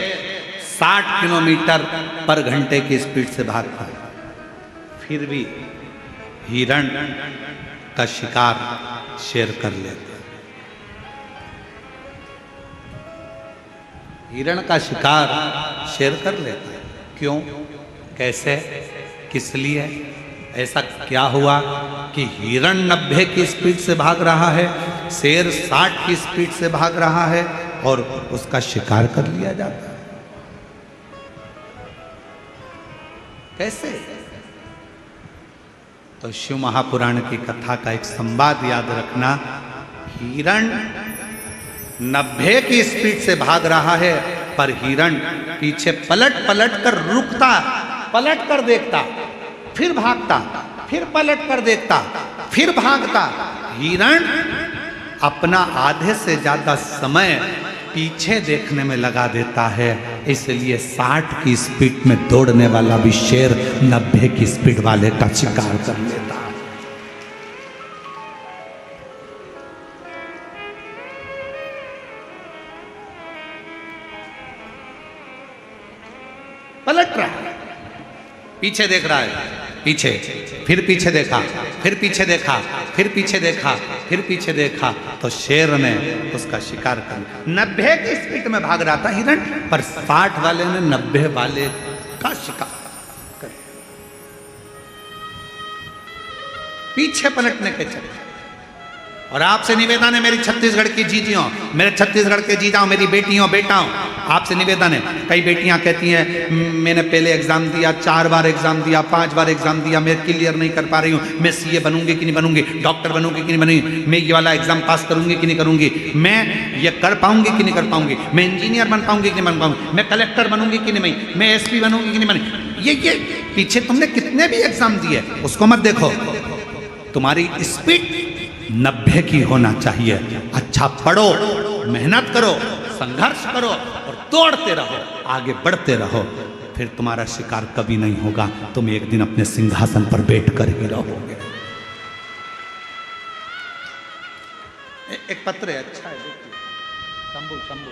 60 किलोमीटर पर घंटे की स्पीड से भागता है। फिर भी हिरण का शिकार शेर कर लेता है। हिरण का शिकार शेर कर लेता है। क्यों? कैसे? किस लिए? ऐसा क्या हुआ कि हिरण 90 की स्पीड से भाग रहा है, शेर 60 की स्पीड से भाग रहा है और उसका शिकार कर लिया जाता है? कैसे? तो शिव महापुराण की कथा का एक संवाद याद रखना। हिरण 90 की स्पीड से भाग रहा है, पर हिरण पीछे पलट पलट कर रुकता, पलट कर देखता, फिर भागता, फिर पलट कर देखता, फिर भागता। हिरण अपना आधे से ज्यादा समय पीछे देखने में लगा देता है, इसलिए 60 की स्पीड में दौड़ने वाला भी शेर 90 की स्पीड वाले का शिकार कर लेता है। पलट रहा है, पीछे देख रहा है, पीछे, फिर पीछे देखा, फिर पीछे देखा, फिर पीछे देखा, फिर पीछे देखा, तो शेर ने उसका शिकार कर लिया। 90 की स्पीड में भाग रहा था हिरण, पर 60 वाले ने 90 वाले का शिकार कर लिया। पीछे पलटने के चलते। और आपसे निवेदन है, मेरी छत्तीसगढ़ की जीजियों, मेरे छत्तीसगढ़ के जीजाओं, मेरी बेटियों बेटाओं, आपसे निवेदन है। कई बेटियां कहती हैं मैंने पहले एग्जाम दिया, 4 बार एग्जाम दिया, 5 बार एग्जाम दिया, मैं क्लियर नहीं कर पा रही हूँ, मैं सीए बनूंगी कि नहीं बनूंगी, डॉक्टर बनूंगी कि नहीं बनूंगी, मैं ये वाला एग्जाम पास करूंगी कि नहीं करूंगी, मैं ये कर पाऊंगी कि नहीं कर पाऊंगी, मैं इंजीनियर बन पाऊंगी कि नहीं बन पाऊंगी, मैं कलेक्टर बनूंगी कि नहीं, मैं एसपी बनूंगी कि नहीं बनूंगी। ये पीछे तुमने कितने भी एग्जाम दिए, उसको मत देखो। तुम्हारी स्पीड 90 की होना चाहिए। अच्छा पढ़ो, मेहनत करो, संघर्ष करो और दौड़ते रहो, आगे बढ़ते रहो, फिर तुम्हारा शिकार कभी नहीं होगा। तुम एक दिन अपने सिंहासन पर बैठ कर ही रहोगे। एक पत्र है, अच्छा है, देखिए। शंभू शंभू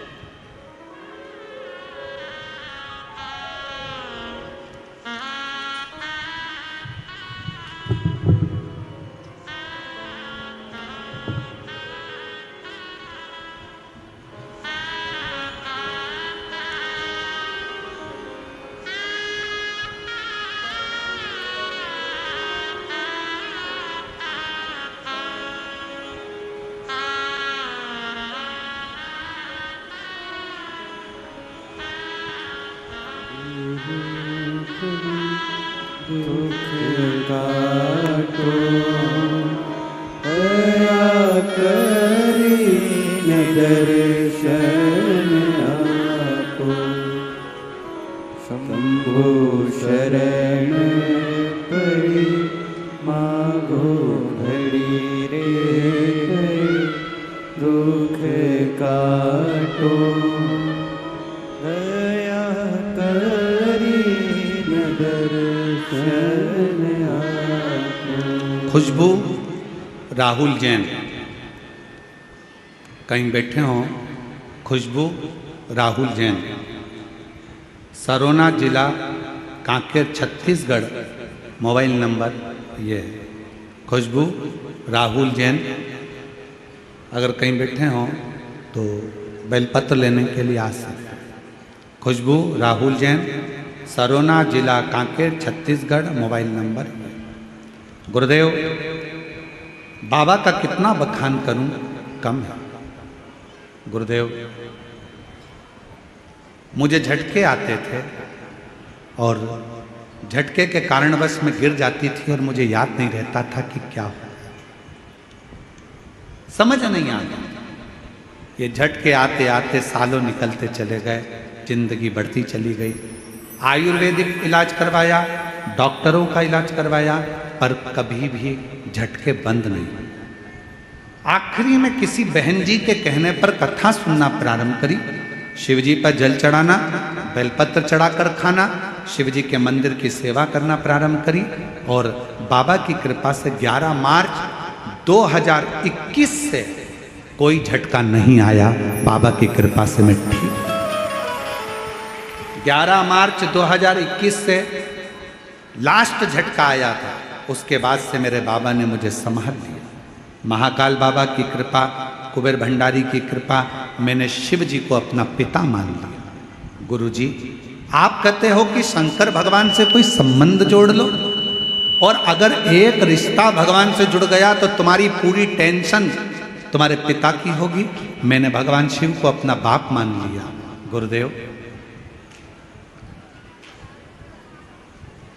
दुख काटो दया करी न दर्शन आपो शंभो शरण पड़ी मागो घड़ी रे घड़ी दुख काटो दया करी न दर्शन आपो। खुशबू राहुल जैन, कहीं बैठे हों, खुशबू राहुल जैन, सरोना जिला कांकेर छत्तीसगढ़, मोबाइल नंबर ये है। खुशबू राहुल जैन अगर कहीं बैठे हों तो बेलपत्र लेने के लिए आ सकते हैं। खुशबू राहुल जैन, सरोना जिला कांकेर छत्तीसगढ़, मोबाइल नंबर। गुरुदेव, बाबा का कितना बखान करूं, कम है। गुरुदेव, मुझे झटके आते थे और झटके के कारणवश में गिर जाती थी और मुझे याद नहीं रहता था कि क्या हो, समझ नहीं आता। ये झटके आते आते सालों निकलते चले गए, जिंदगी बढ़ती चली गई। आयुर्वेदिक इलाज करवाया, डॉक्टरों का इलाज करवाया, पर कभी भी झटके बंद नहीं। आखिरी में किसी बहन जी के कहने पर कथा सुनना प्रारंभ करी। शिव जी पर जल चढ़ाना, बेलपत्र चढ़ाकर खाना, शिव जी के मंदिर की सेवा करना प्रारंभ करी और बाबा की कृपा से 11 मार्च 2021 से कोई झटका नहीं आया। बाबा की कृपा से मैं ठीक। 11 मार्च 2021 से लास्ट झटका आया था, उसके बाद से मेरे बाबा ने मुझे संभाल लिया। महाकाल बाबा की कृपा, कुबेर भंडारी की कृपा, मैंने शिव जी को अपना पिता मान लिया। गुरु जी, आप कहते हो कि शंकर भगवान से कोई संबंध जोड़ लो, और अगर एक रिश्ता भगवान से जुड़ गया तो तुम्हारी पूरी टेंशन तुम्हारे पिता की होगी। मैंने भगवान शिव को अपना बाप मान लिया। गुरुदेव,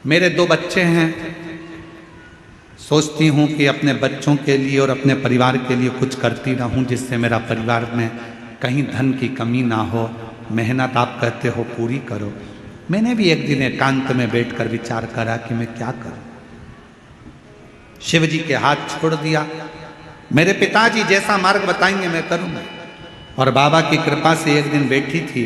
मेरे 2 बच्चे हैं, सोचती हूँ कि अपने बच्चों के लिए और अपने परिवार के लिए कुछ करती रहूँ, जिससे मेरा परिवार में कहीं धन की कमी ना हो। मेहनत आप कहते हो पूरी करो। मैंने भी एक दिन एकांत में बैठकर विचार करा कि मैं क्या करूँ। शिव जी के हाथ छोड़ दिया। मेरे पिताजी जैसा मार्ग बताएंगे मैं करूँगा। और बाबा की कृपा से एक दिन बैठी थी,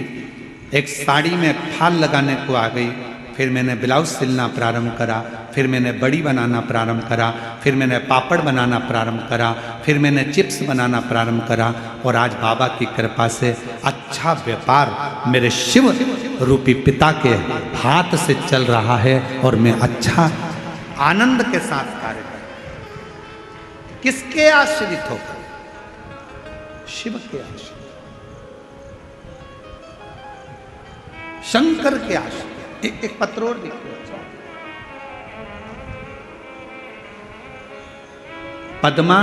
एक साड़ी में फाल लगाने को आ गई। फिर मैंने ब्लाउज सिलना प्रारंभ करा, फिर मैंने बड़ी बनाना प्रारंभ करा, फिर मैंने पापड़ बनाना प्रारंभ करा, फिर मैंने चिप्स बनाना प्रारंभ करा। और आज बाबा की कृपा से अच्छा व्यापार मेरे शिव रूपी पिता के हाथ से चल रहा है और मैं अच्छा आनंद के साथ कार्य कर रहा हूं। किसके आश्रित होकर? शिव के आश्रित, शंकर के आश्रित। एक पत्र और लिखो। पद्मा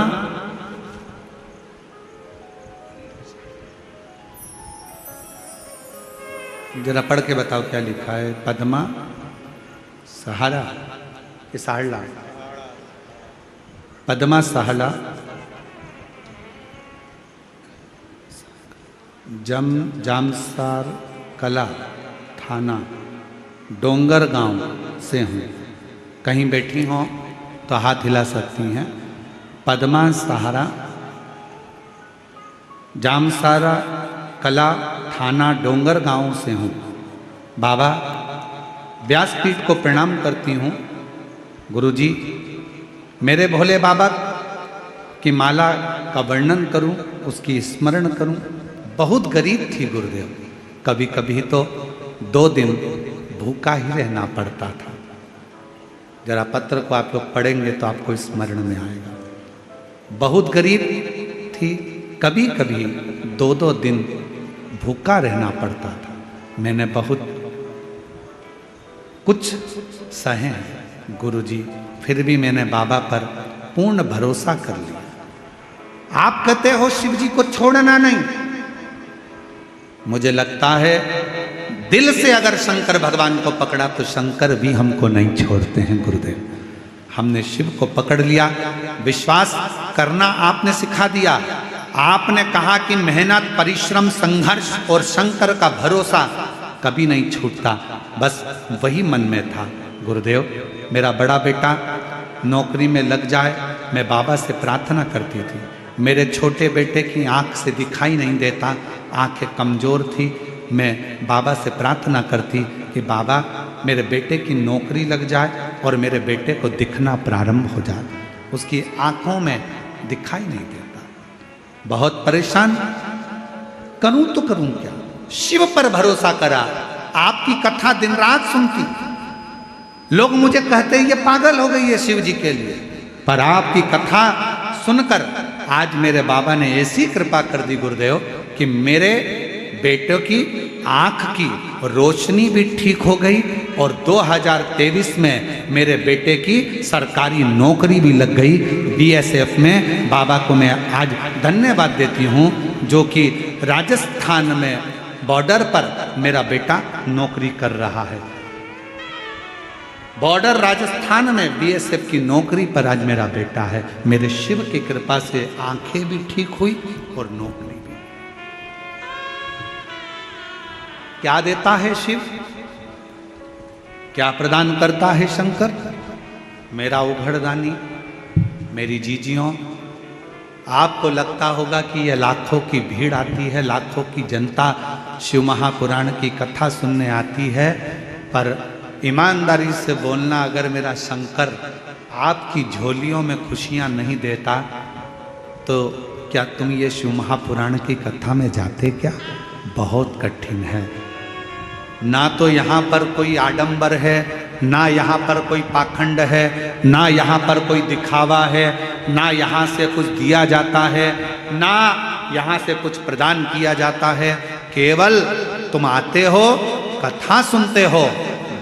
जरा पढ़ के बताओ क्या लिखा है। पद्मा सहारा कि साहला? पद्मा सहाला जामसार कला थाना डोंगर गांव से हूँ। कहीं बैठी हों तो हाथ हिला सकती हैं। पद्मा सहारा जामसारा कला थाना डोंगर गांव से हूँ। बाबा व्यासपीठ को प्रणाम करती हूँ। गुरुजी, मेरे भोले बाबा कि माला का वर्णन करूं, उसकी स्मरण करूं। बहुत गरीब थी गुरुदेव, कभी कभी तो 2 दिन भूखा ही रहना पड़ता था। जरा पत्र को आप लोग पढ़ेंगे तो आपको स्मरण में आएगा। बहुत गरीब थी, कभी कभी 2-2 दिन भूखा रहना पड़ता था। मैंने बहुत कुछ सहे गुरुजी, फिर भी मैंने बाबा पर पूर्ण भरोसा कर लिया। आप कहते हो शिव जी को छोड़ना नहीं, मुझे लगता है दिल से अगर शंकर भगवान को पकड़ा तो शंकर भी हमको नहीं छोड़ते हैं गुरुदेव। हमने शिव को पकड़ लिया, विश्वास करना आपने सिखा दिया। आपने कहा कि मेहनत, परिश्रम, संघर्ष और शंकर का भरोसा कभी नहीं छूटता। बस वही मन में था गुरुदेव, मेरा बड़ा बेटा नौकरी में लग जाए। मैं बाबा से प्रार्थना करती थी। मेरे छोटे बेटे की आंख से दिखाई नहीं देता, आंखें कमज़ोर थी। मैं बाबा से प्रार्थना करती कि बाबा मेरे बेटे की नौकरी लग जाए और मेरे बेटे को दिखना प्रारंभ हो जाए। उसकी आंखों में दिखाई नहीं देता। बहुत परेशान, करूं तो करूं क्या? शिव पर भरोसा करा। आपकी कथा दिन रात सुनती, लोग मुझे कहते ये पागल हो गई है शिव जी के लिए, पर आपकी कथा सुनकर आज मेरे बाबा ने ऐसी कृपा कर दी गुरुदेव कि मेरे बेटों की आंख की रोशनी भी ठीक हो गई और 2023 में मेरे बेटे की सरकारी नौकरी भी लग गई BSF में। बाबा को मैं आज धन्यवाद देती हूँ, जो कि राजस्थान में बॉर्डर पर मेरा बेटा नौकरी कर रहा है। बॉर्डर राजस्थान में BSF की नौकरी पर आज मेरा बेटा है। मेरे शिव की कृपा से आंखें भी ठीक हुई और नौकरी भी। क्या देता है शिव, क्या प्रदान करता है शंकर? मेरा उघड़दानी, मेरी जीजियों, आपको लगता होगा कि ये लाखों की भीड़ आती है, लाखों की जनता शिव महापुराण की कथा सुनने आती है, पर ईमानदारी से बोलना, अगर मेरा शंकर आपकी झोलियों में खुशियां नहीं देता तो क्या तुम ये शिव महापुराण की कथा में जाते क्या? बहुत कठिन है। ना तो यहाँ पर कोई आडंबर है, ना यहाँ पर कोई पाखंड है, ना यहाँ पर कोई दिखावा है, ना यहाँ से कुछ दिया जाता है, ना यहाँ से कुछ प्रदान किया जाता है। केवल तुम आते हो, कथा सुनते हो,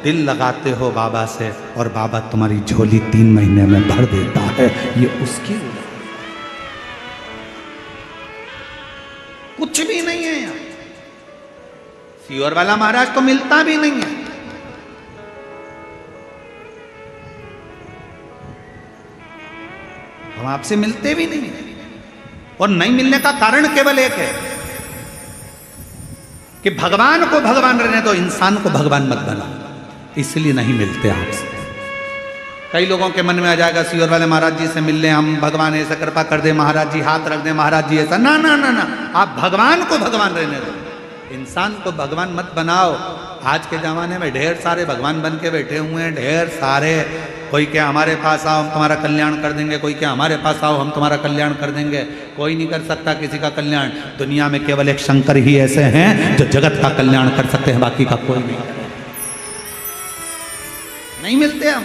दिल लगाते हो बाबा से और बाबा तुम्हारी झोली 3 महीने में भर देता है। ये उसकी कुछ भी नहीं है यहाँ। सीहोर वाला महाराज तो मिलता भी नहीं है। हम आपसे मिलते भी नहीं है, और नहीं मिलने का कारण केवल एक है कि भगवान को भगवान रहने दो, इंसान को भगवान मत बनाओ, इसलिए नहीं मिलते आपसे। कई लोगों के मन में आ जाएगा सीहोर वाले महाराज जी से मिल लें हम, भगवान ऐसा कृपा कर दे, महाराज जी हाथ रख दे, महाराज जी ऐसा। ना ना ना ना, आप भगवान को भगवान रहने दो, इंसान को भगवान मत बनाओ। आज के ज़माने में ढेर सारे भगवान बन के बैठे हुए हैं, ढेर सारे। कोई क्या हमारे पास आओ हम तुम्हारा कल्याण कर देंगे, कोई क्या हमारे पास आओ हम तुम्हारा कल्याण कर देंगे। कोई नहीं कर सकता किसी का कल्याण। दुनिया में केवल एक शंकर ही ऐसे हैं जो जगत का कल्याण कर सकते हैं, बाकी का कोई नहीं मिलते हम।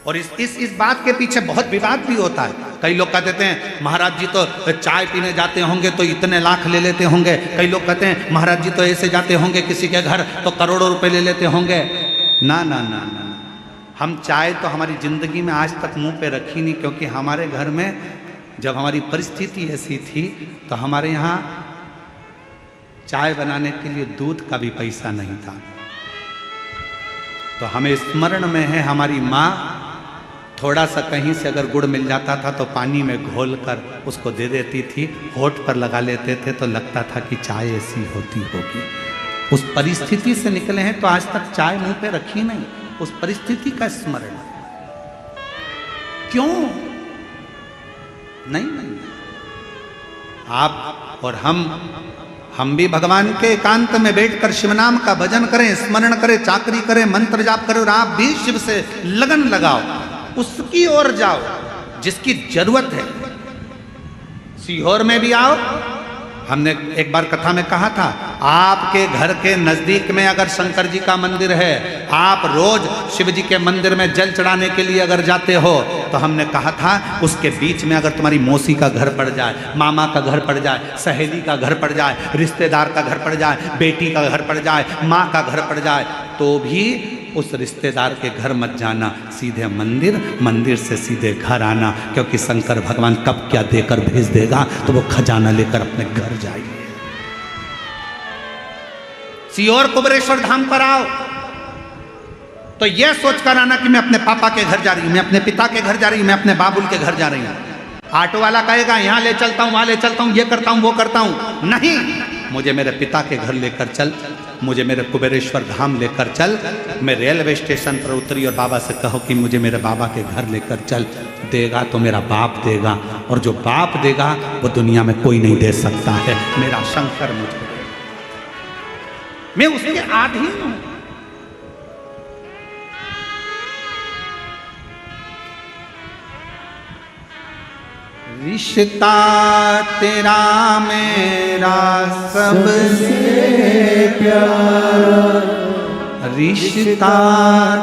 और इस बात के पीछे बहुत विवाद भी होता है। कई लोग कहते हैं महाराज जी तो चाय पीने जाते होंगे तो इतने लाख ले लेते होंगे, कई लोग कहते हैं महाराज जी तो ऐसे जाते होंगे किसी के घर तो करोड़ों रुपए ले लेते होंगे। ना ना ना ना, हम चाय तो हमारी ज़िंदगी में आज तक मुंह पे रखी नहीं, क्योंकि हमारे घर में जब हमारी परिस्थिति ऐसी थी तो हमारे यहाँ चाय बनाने के लिए दूध का भी पैसा नहीं था। तो हमें स्मरण में है हमारी माँ थोड़ा सा कहीं से अगर गुड़ मिल जाता था तो पानी में घोल कर उसको दे देती थी, होठ पर लगा लेते थे तो लगता था कि चाय ऐसी होती होगी। उस परिस्थिति से निकले हैं तो आज तक चाय मुंह पे रखी नहीं, उस परिस्थिति का स्मरण। क्यों नहीं, नहीं आप और हम भी भगवान के एकांत में बैठकर शिव नाम का भजन करें, स्मरण करें, चाकरी करें, मंत्र जाप करें, और आप भी शिव से लगन लगाओ, उसकी ओर जाओ। जिसकी जरूरत है। सीहोर में भी आओ, हमने एक बार कथा में कहा था, आपके घर के नजदीक में अगर शंकर जी का मंदिर है, आप रोज शिव जी के मंदिर में जल चढ़ाने के लिए अगर जाते हो, तो हमने कहा था उसके बीच में अगर तुम्हारी मौसी का घर पड़ जाए, मामा का घर पड़ जाए, सहेली का घर पड़ जाए, रिश्तेदार का घर पड़ जाए, बेटी का घर पड़ जाए, माँ का घर पड़ जाए, तो भी उस रिश्तेदार के घर मत जाना, सीधे मंदिर, मंदिर से सीधे घर आना, क्योंकि शंकर भगवान कब क्या देकर भेज देगा, तो वो खजाना लेकर अपने घर जाइए। सीहोर कुबेरेश्वर धाम पर आओ तो यह सोचकर आना कि मैं अपने पापा के घर जा रही हूं, मैं अपने पिता के घर जा रही हूं, मैं अपने बाबुल के घर जा रही हूं। ऑटो वाला कहेगा यहां ले चलता हूं, वहां ले चलता हूं, ये करता हूं, वो करता हूं। नहीं, मुझे मेरे पिता के घर लेकर चल, मुझे मेरे कुबेरेश्वर धाम लेकर चल। मैं रेलवे स्टेशन पर उतरी और बाबा से कहो कि मुझे मेरे बाबा के घर लेकर चल। देगा तो मेरा बाप देगा, और जो बाप देगा वो दुनिया में कोई नहीं दे सकता है। मेरा शंकर मुझे, मैं उसके अधीन हूं। रिश्ता तेरा मेरा सबसे प्यारा, रिश्ता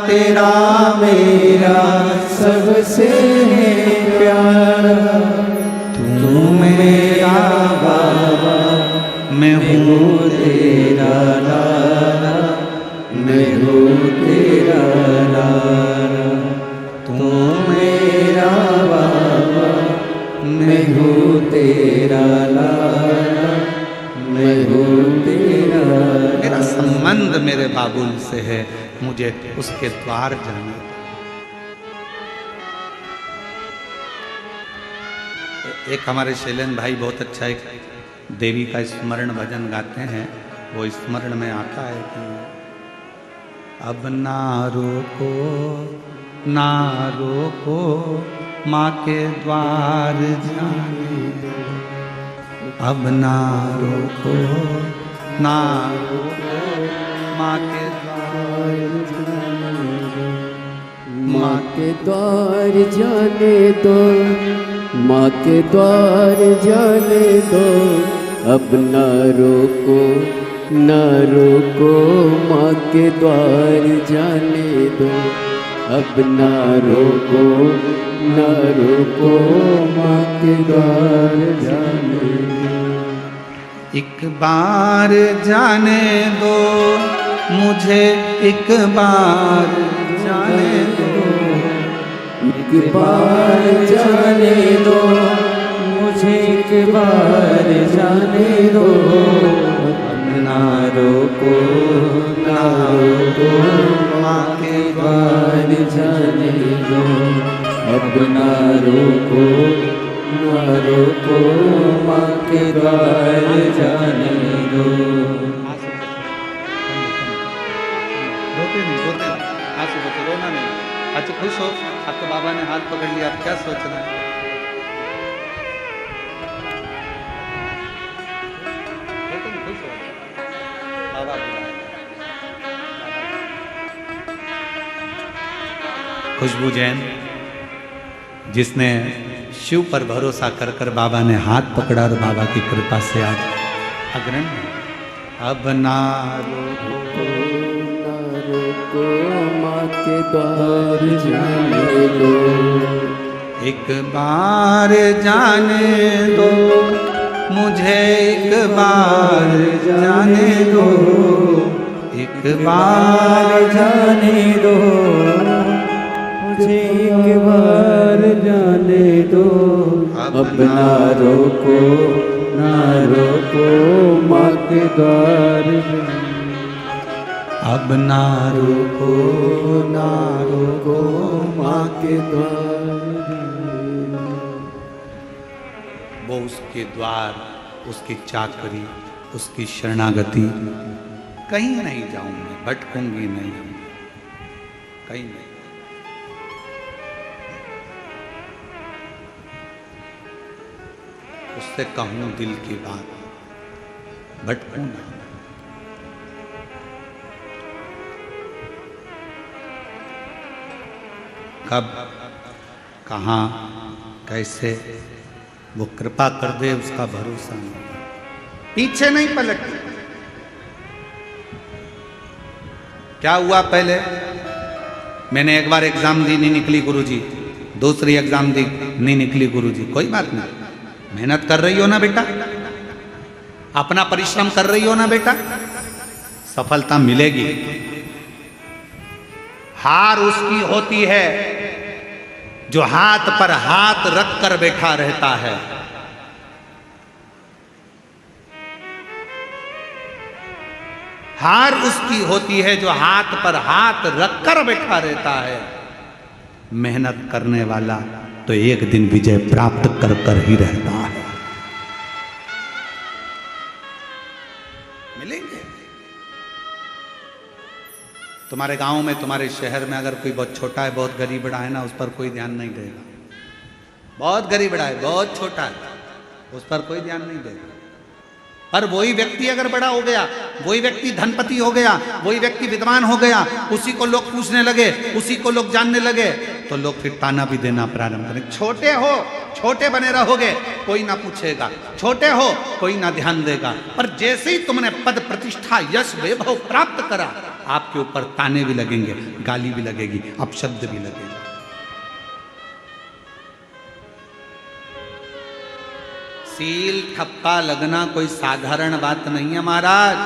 तेरा मेरा सबसे प्यारा, तू मेरा बाबा, मैं हूँ तेरा लाला, मैं हूँ तेरा लाला, तू मेरा बाबा, मैं हूँ तेरा लाला, मैं हूँ तेरा लाला। मेरा संबंध मेरे बाबुल से है, मुझे उसके द्वार जाना। एक हमारे शैलेंद्र भाई बहुत अच्छा एक देवी का स्मरण भजन गाते हैं। वो स्मरण में आता है कि अब ना रोको ना रोको, माँ के द्वार जाने दो। अब ना रोको ना रोको, माँ के द्वार जाने दो। माँ के द्वार जाने दो, माँ के द्वार जाने दो, अब न रोको न रोको, माँ के द्वार जाने दो, अब न रोको न रोको, माँ के द्वार जाने दो। एक बार जाने दो मुझे, एक बार जाने दो, एक बार जाने दो मुझे, एक बार जाने दो, ना रोको ना रोको, माँ के द्वार जाने दो, अब ना रोको ना रोको, माँ के द्वार जाने दो। रोते नहीं, रोते नहीं, आंसू बचे, रोना नहीं। अच्छा खुश हो, आपके बाबा ने हाथ पकड़ लिया, आप क्या सोच रहे हैं? रोते नहीं, खुश हो, बाबा बुलाए। खुशबू जैन, जिसने शिव पर भरोसा कर कर बाबा ने हाथ पकड़ा और बाबा की कृपा से आज अग्रणी है। अब ना रोको ना रोको, माँ के द्वार जाने दो, एक बार जाने दो मुझे, एक बार जाने दो, एक बार जाने दो मुझे, एक बार जाने दो, अब ना रोको ना रोको, माँ के द्वार जाने दो। अब ना रोको ना रोको, माँ के द्वार जाने दो। वो उसके द्वार, उसकी चाकरी, उसकी शरणागति, कहीं नहीं जाऊंगी, भटकूंगी नहीं, कहीं नहीं। उससे कहूं दिल की बात, भटकूं ना। कब, कहाँ, कैसे वो कृपा कर दे उसका भरोसा नहीं, पीछे नहीं पलटती। क्या हुआ, पहले मैंने एक बार एग्जाम दी, नहीं निकली गुरुजी, दूसरी एग्जाम दी, नहीं निकली गुरुजी, कोई बात नहीं, मेहनत कर रही हो ना बेटा, अपना परिश्रम कर रही हो ना बेटा, सफलता मिलेगी। हार उसकी होती है जो हाथ पर हाथ रख कर बैठा रहता है। हार उसकी होती है जो हाथ पर हाथ रख कर बैठा रहता है। मेहनत करने वाला तो एक दिन विजय प्राप्त कर कर ही रहता है। मिलेंगे तुम्हारे गांव में, तुम्हारे शहर में अगर कोई बहुत छोटा है, बहुत गरीब बड़ा है ना, उस पर कोई ध्यान नहीं देगा। बहुत गरीब बड़ा है, बहुत छोटा है, उस पर कोई ध्यान नहीं देगा। पर वही व्यक्ति अगर बड़ा हो गया, वही व्यक्ति धनपति हो गया, वही व्यक्ति विद्वान हो गया, उसी को लोग पूछने लगे, उसी को लोग जानने लगे, तो लोग फिर ताना भी देना प्रारंभ करें। छोटे हो, छोटे बने रहोगे, कोई ना पूछेगा, छोटे हो कोई ना ध्यान देगा। पर जैसे ही तुमने पद प्रतिष्ठा यश वैभव प्राप्त करा, आपके ऊपर ताने भी लगेंगे, गाली भी लगेगी, अपशब्द भी लगेगा। सील ठप्पा लगना कोई साधारण बात नहीं है महाराज।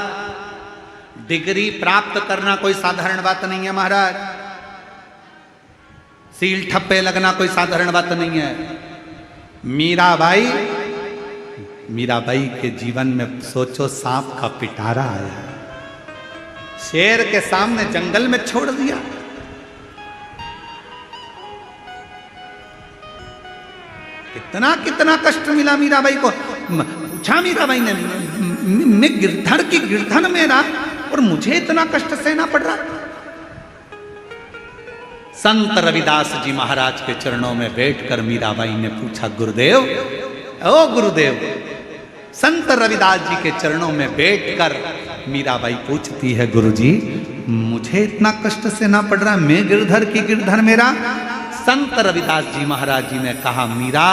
डिग्री प्राप्त करना कोई साधारण बात नहीं है महाराज। सील ठप्पे लगना कोई साधारण बात नहीं है। मीराबाई के जीवन में सोचो, सांप का पिटारा आया, शेर के सामने जंगल में छोड़ दिया। कितना कितना कष्ट मिला मीराबाई को। पूछा मीराबाई ने, मैं गिरधर की गिरधन मेरा, और मुझे इतना कष्ट सहना पड़ रहा। संत रविदास जी महाराज के चरणों में बैठकर मीराबाई ने पूछा, गुरुदेव, ओ गुरुदेव। संत रविदास जी के चरणों में बैठकर मीराबाई पूछती है, गुरुजी मुझे इतना कष्ट सहना पड़ रहा, मैं गिरधर की गिरधर मेरा। संत रविदास जी महाराज जी ने कहा, मीरा,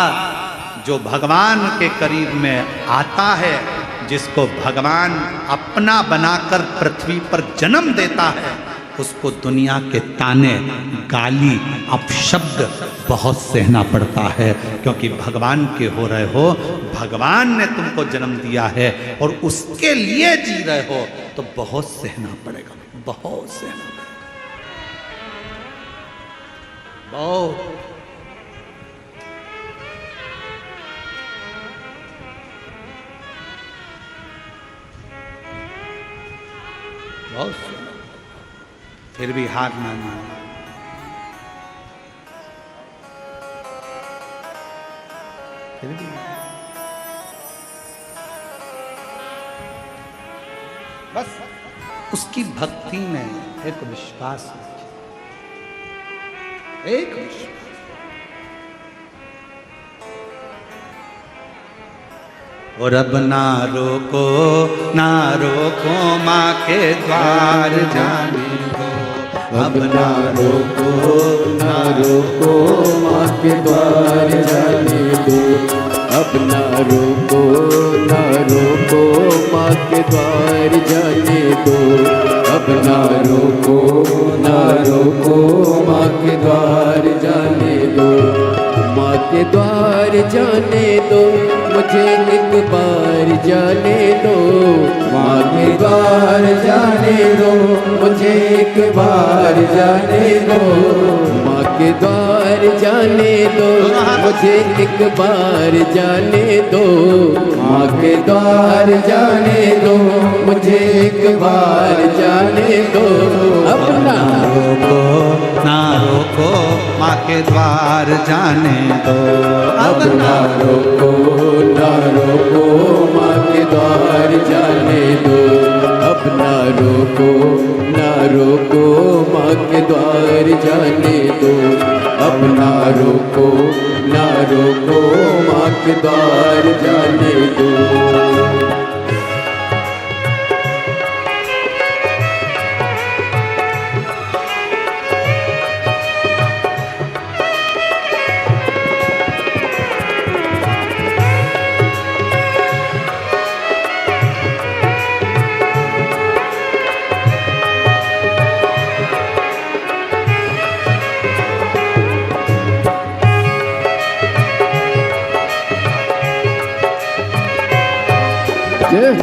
जो भगवान के करीब में आता है, जिसको भगवान अपना बनाकर पृथ्वी पर जन्म देता है, उसको दुनिया के ताने, गाली, अपशब्द बहुत सहना पड़ता है। क्योंकि भगवान के हो रहे हो, भगवान ने तुमको जन्म दिया है और उसके लिए जी रहे हो, तो बहुत सहना पड़ेगा, बहुत सहना पड़ेगा, बहुत। बहुत सुना, फिर भी हार ना मानो। फिर भी बस उसकी भक्ति में एक विश्वास है, एक विश्वास। और अब ना रोको, ना रोको माँ के द्वार जाने दो। अब ना रोको, ना रोको माँ के द्वार जाने दो। अब ना रोको, ना रोको माँ के द्वार जाने दो। अब ना रोको, ना रोको माँ के द्वार जाने दो। माँ के द्वार जाने दो, मुझे एक बार जाने दो। माँ के द्वार जाने दो, मुझे एक बार जाने दो। माँ के द्वार जाने दो, मुझे एक बार जाने दो। माँ के द्वार जाने दो, मुझे एक बार जाने दो। अब ना रोको, ना रोको माँ के द्वार जाने दो। अब ना रोको, ना रोको माँ के द्वार जाने दो। अब ना रोको, ना रोको माँ के द्वार जाने दो। अब ना रोको, ना रोको माँ के द्वार जाने दो। जय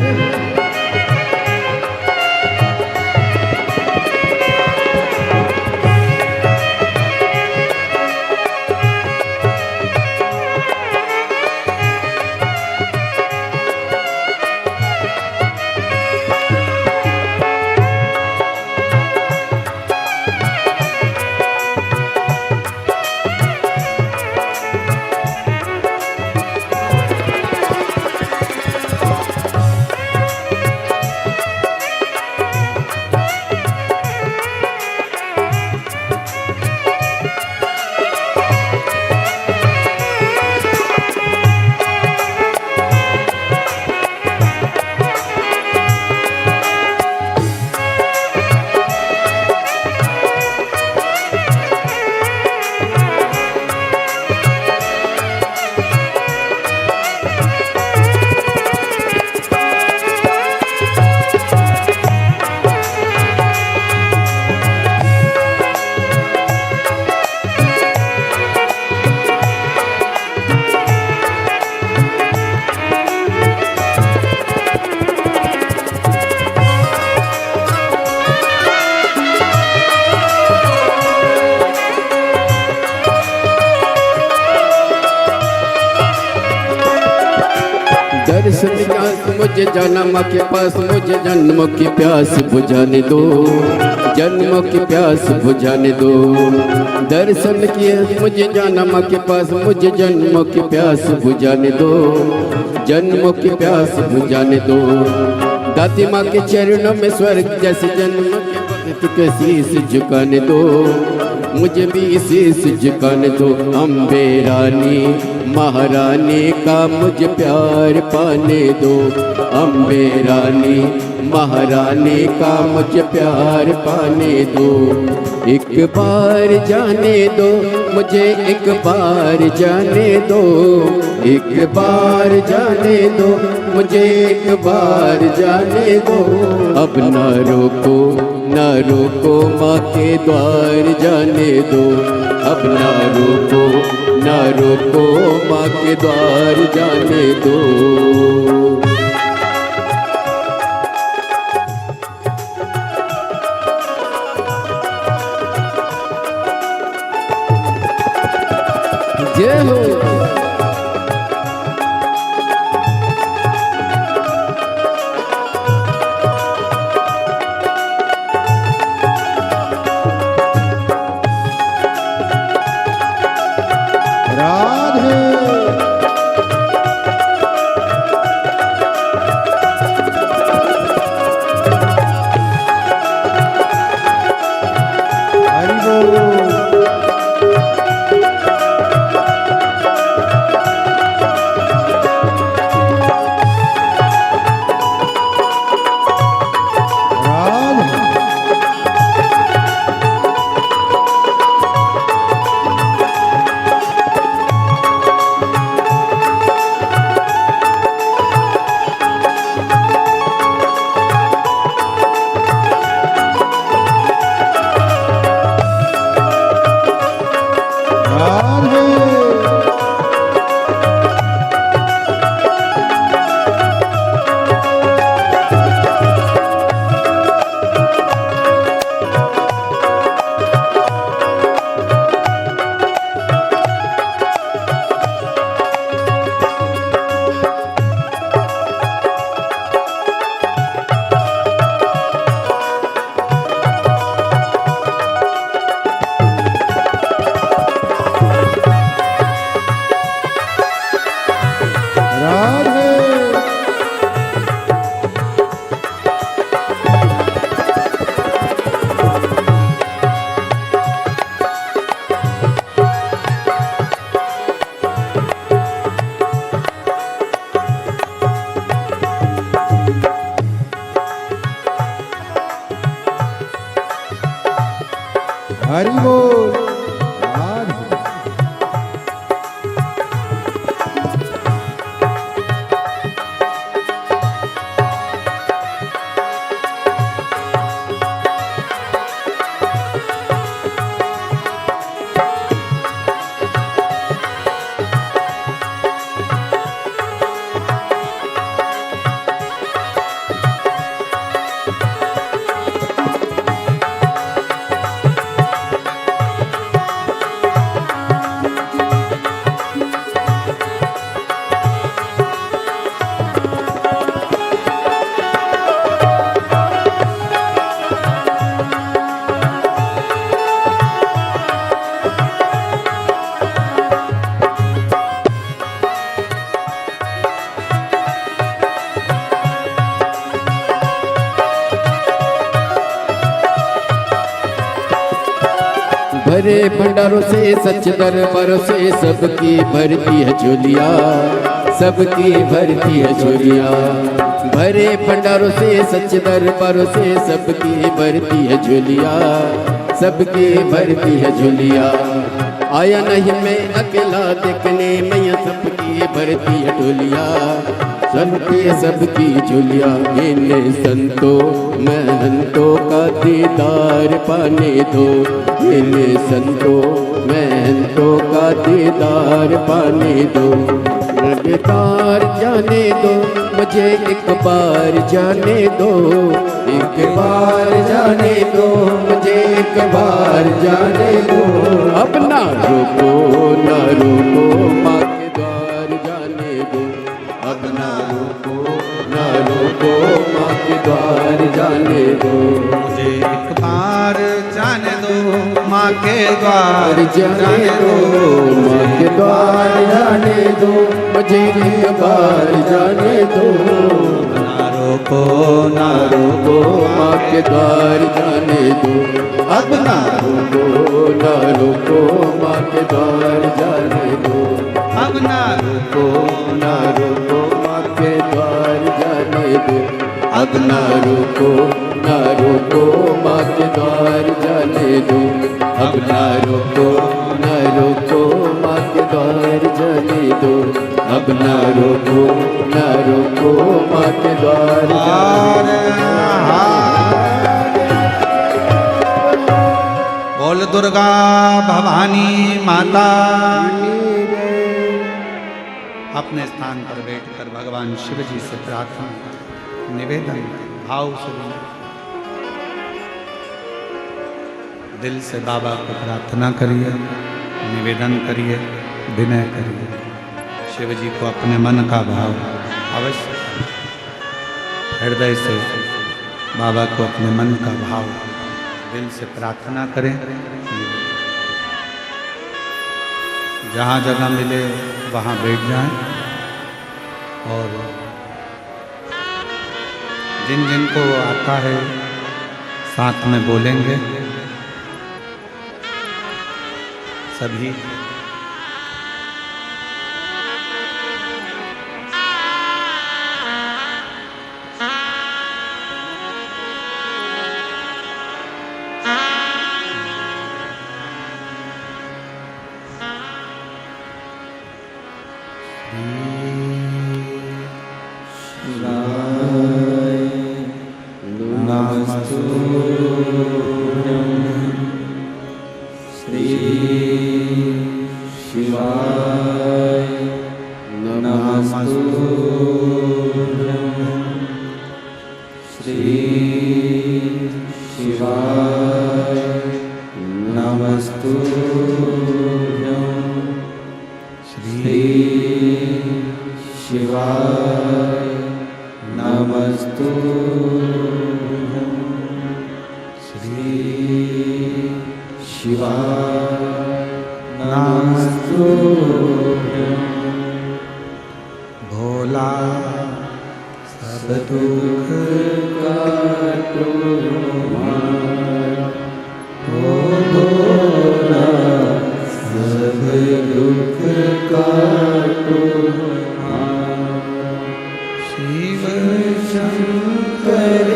दर्शन प्यास मुझे जाना माँ के पास, मुझे जन्म की प्यास बुझाने दो, जन्म की प्यास बुझाने दो। दर्शन किए मुझे जाना माँ के पास, मुझे जन्म की प्यास बुझाने दो, जन्म की प्यास बुझाने दो। दाती माँ के चरणों में स्वर्ग जैसे जन्म के वक्त के शीश झुकाने दो, मुझे भी शीश झुकाने दो। अम्बे रानी महारानी का मुझे प्यार पाने दो, अम्बे रानी महारानी का मुझे प्यार पाने दो। एक बार जाने दो मुझे, एक बार जाने दो, एक बार जाने दो मुझे, एक बार जाने दो। अब ना रोको ना रोको माँ के द्वार जाने दो, अब ना रोको ना रोको माँ के द्वार जाने दो। जय हो राधे हरि बोल। हरि बोल। भरे भंडारों से सच दरबारों से सबकी भरती है झोलिया, सबकी भरती है झोलिया। भरे भंडारों से सच दरबारों से सबकी भरती है झोलिया, सबकी भरती है झोलिया। आया नहीं मैं अकेला देखने मैया सबकी भरती है झोलिया, सबकी झोलिया। इन्हें संतों महंतों का दीदार पाने दो, इन्हें संतों महंतों का दीदार पाने दो। रंगदार जाने दो मुझे एक बार जाने दो, एक बार जाने दो मुझे एक बार जाने दो। अब ना रोको ना रोको माँ के द्वार जाने दो, अब ना रोको ना रोको माँ के द्वार जाने दो। मुझे एक बार जाने दो माँ के द्वार जाने दो, माँ के द्वार जाने दो मुझे एक बार जाने दो। ना रोको ना रोको माँ के द्वार जाने दो, अब ना रोको ना रोको माँ के द्वार जाने दो। अब ना रोको ना रोको माँ के द्वार जाने दो, अब ना रोको ना रोको माँ के द्वार जाने दो। अब ना रोको ना रोको माँ के द्वार जाने दो, अब ना रोको ना रोको माँ के द्वार जाने दो। बोल दुर्गा भवानी माता। अपने स्थान पर बैठकर भगवान शिव जी से प्रार्थना निवेदन भाव से दिल से बाबा को प्रार्थना करिए, निवेदन करिए, विनय करिए। शिव जी को अपने मन का भाव अवश्य हृदय से बाबा को अपने मन का भाव दिल से प्रार्थना करें। जहाँ जगह मिले वहाँ बैठ जाएं और जिन जिन को आता है साथ में बोलेंगे सभी। भोला सब दुख काटो ओ भोला सब दुख काटो। शिव शंकर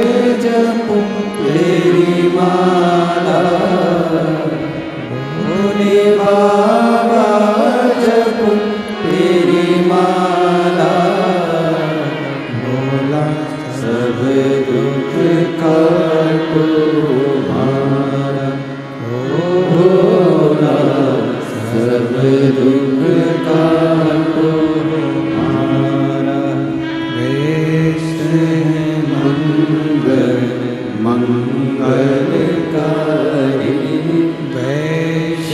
जपो तेरी माला, भोले बाबा जपो तेरी माला। भोला सब दुख काटो हमारा, ओ भोला सब दुख काटो हमारा। वेश मंगल मंगलकारी, वेश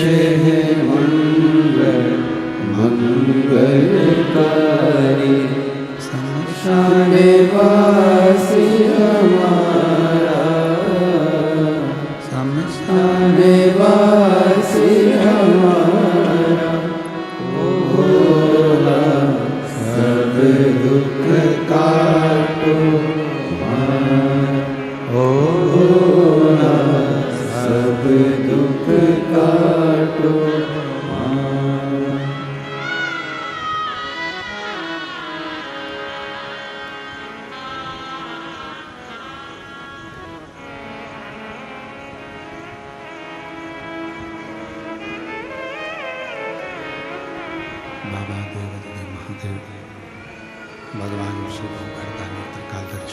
मंगल मंगलकारी। शमशान वासी हमारा, शमशान वासी हमारा। ओ भोला सब दुख काटो हमारा, ओ भोला सब दुख काटो।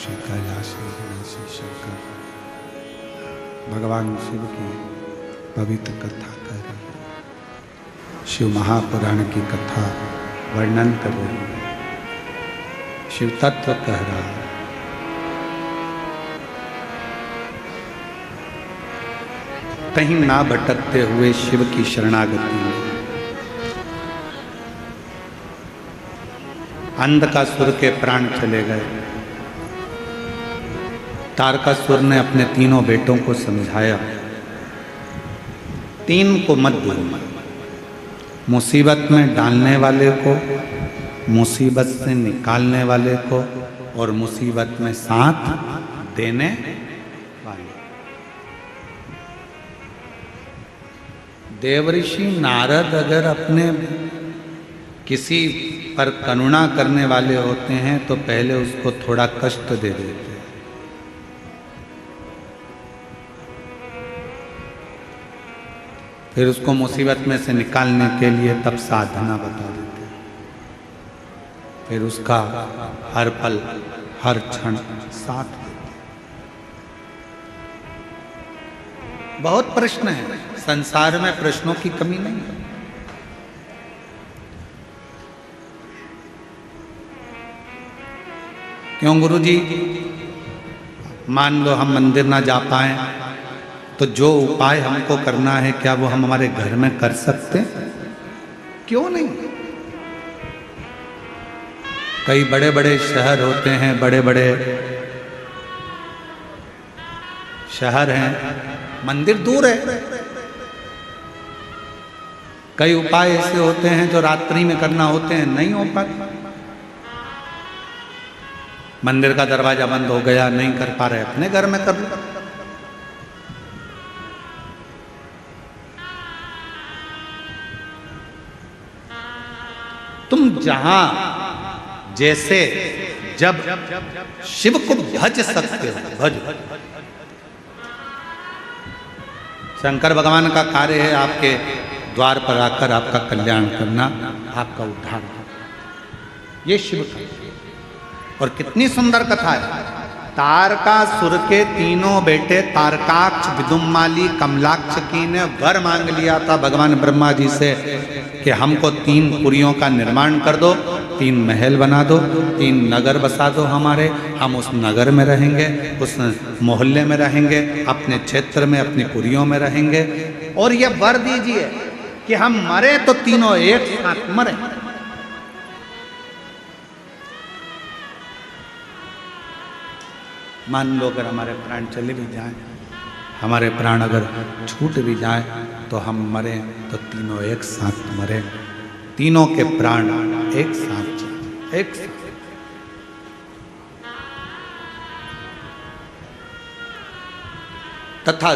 श्री कैलाशी निवासी शंकर भगवान शिव की पवित्र कथा कर रहे हैं। शिव महापुराण की कथा वर्णन कर रहे हैं। शिव तत्व कह रहा है। कहीं ना भटकते हुए शिव की शरणागति में अंधकासुर के प्राण चले गए। तारकासुर ने अपने तीनों बेटों को समझाया, तीन को मत दो, मुसीबत में डालने वाले को, मुसीबत से निकालने वाले को और मुसीबत में साथ देने वाले। देवऋषि नारद अगर अपने किसी पर करुणा करने वाले होते हैं तो पहले उसको थोड़ा कष्ट दे देते हैं, फिर उसको मुसीबत में से निकालने के लिए तब साधना बता देते हैं, फिर उसका हर पल हर क्षण साथ देते हैं। बहुत प्रश्न है संसार में, प्रश्नों की कमी नहीं है। क्यों गुरुजी? मान लो हम मंदिर ना जा पाए तो जो उपाय हमको करना है क्या वो हम हमारे घर में कर सकते? क्यों नहीं? कई बड़े बड़े शहर होते हैं, बड़े बड़े शहर हैं, मंदिर दूर है। कई उपाय ऐसे होते हैं जो रात्रि में करना होते हैं, नहीं हो पाते। मंदिर का दरवाजा बंद हो गया, नहीं कर पा रहे, अपने घर में कर लो। तुम जहां जैसे जब शिव को भज सकते हो, भज। शंकर भगवान का कार्य है आपके द्वार पर आकर आपका कल्याण करना, आपका उद्धार। ये शिव का, और कितनी सुंदर कथा है। तारकासुर के तीनों बेटे तारकाक्ष, विदुम्माली, कमलाक्ष की ने वर मांग लिया था भगवान ब्रह्मा जी से कि हमको 3 पुरियों का निर्माण कर दो, 3 महल बना दो, 3 नगर बसा दो हमारे। हम उस नगर में रहेंगे, उस मोहल्ले में रहेंगे, अपने क्षेत्र में अपनी पुरियों में रहेंगे। और ये वर दीजिए कि हम मरे तो तीनों एक साथ मरे। मान लो अगर हमारे प्राण चले भी जाएं, हमारे प्राण अगर छूट भी जाएं तो हम मरें तो तीनों एक साथ मरें, तीनों के प्राण एक साथ जाएं, एक साथ। तथा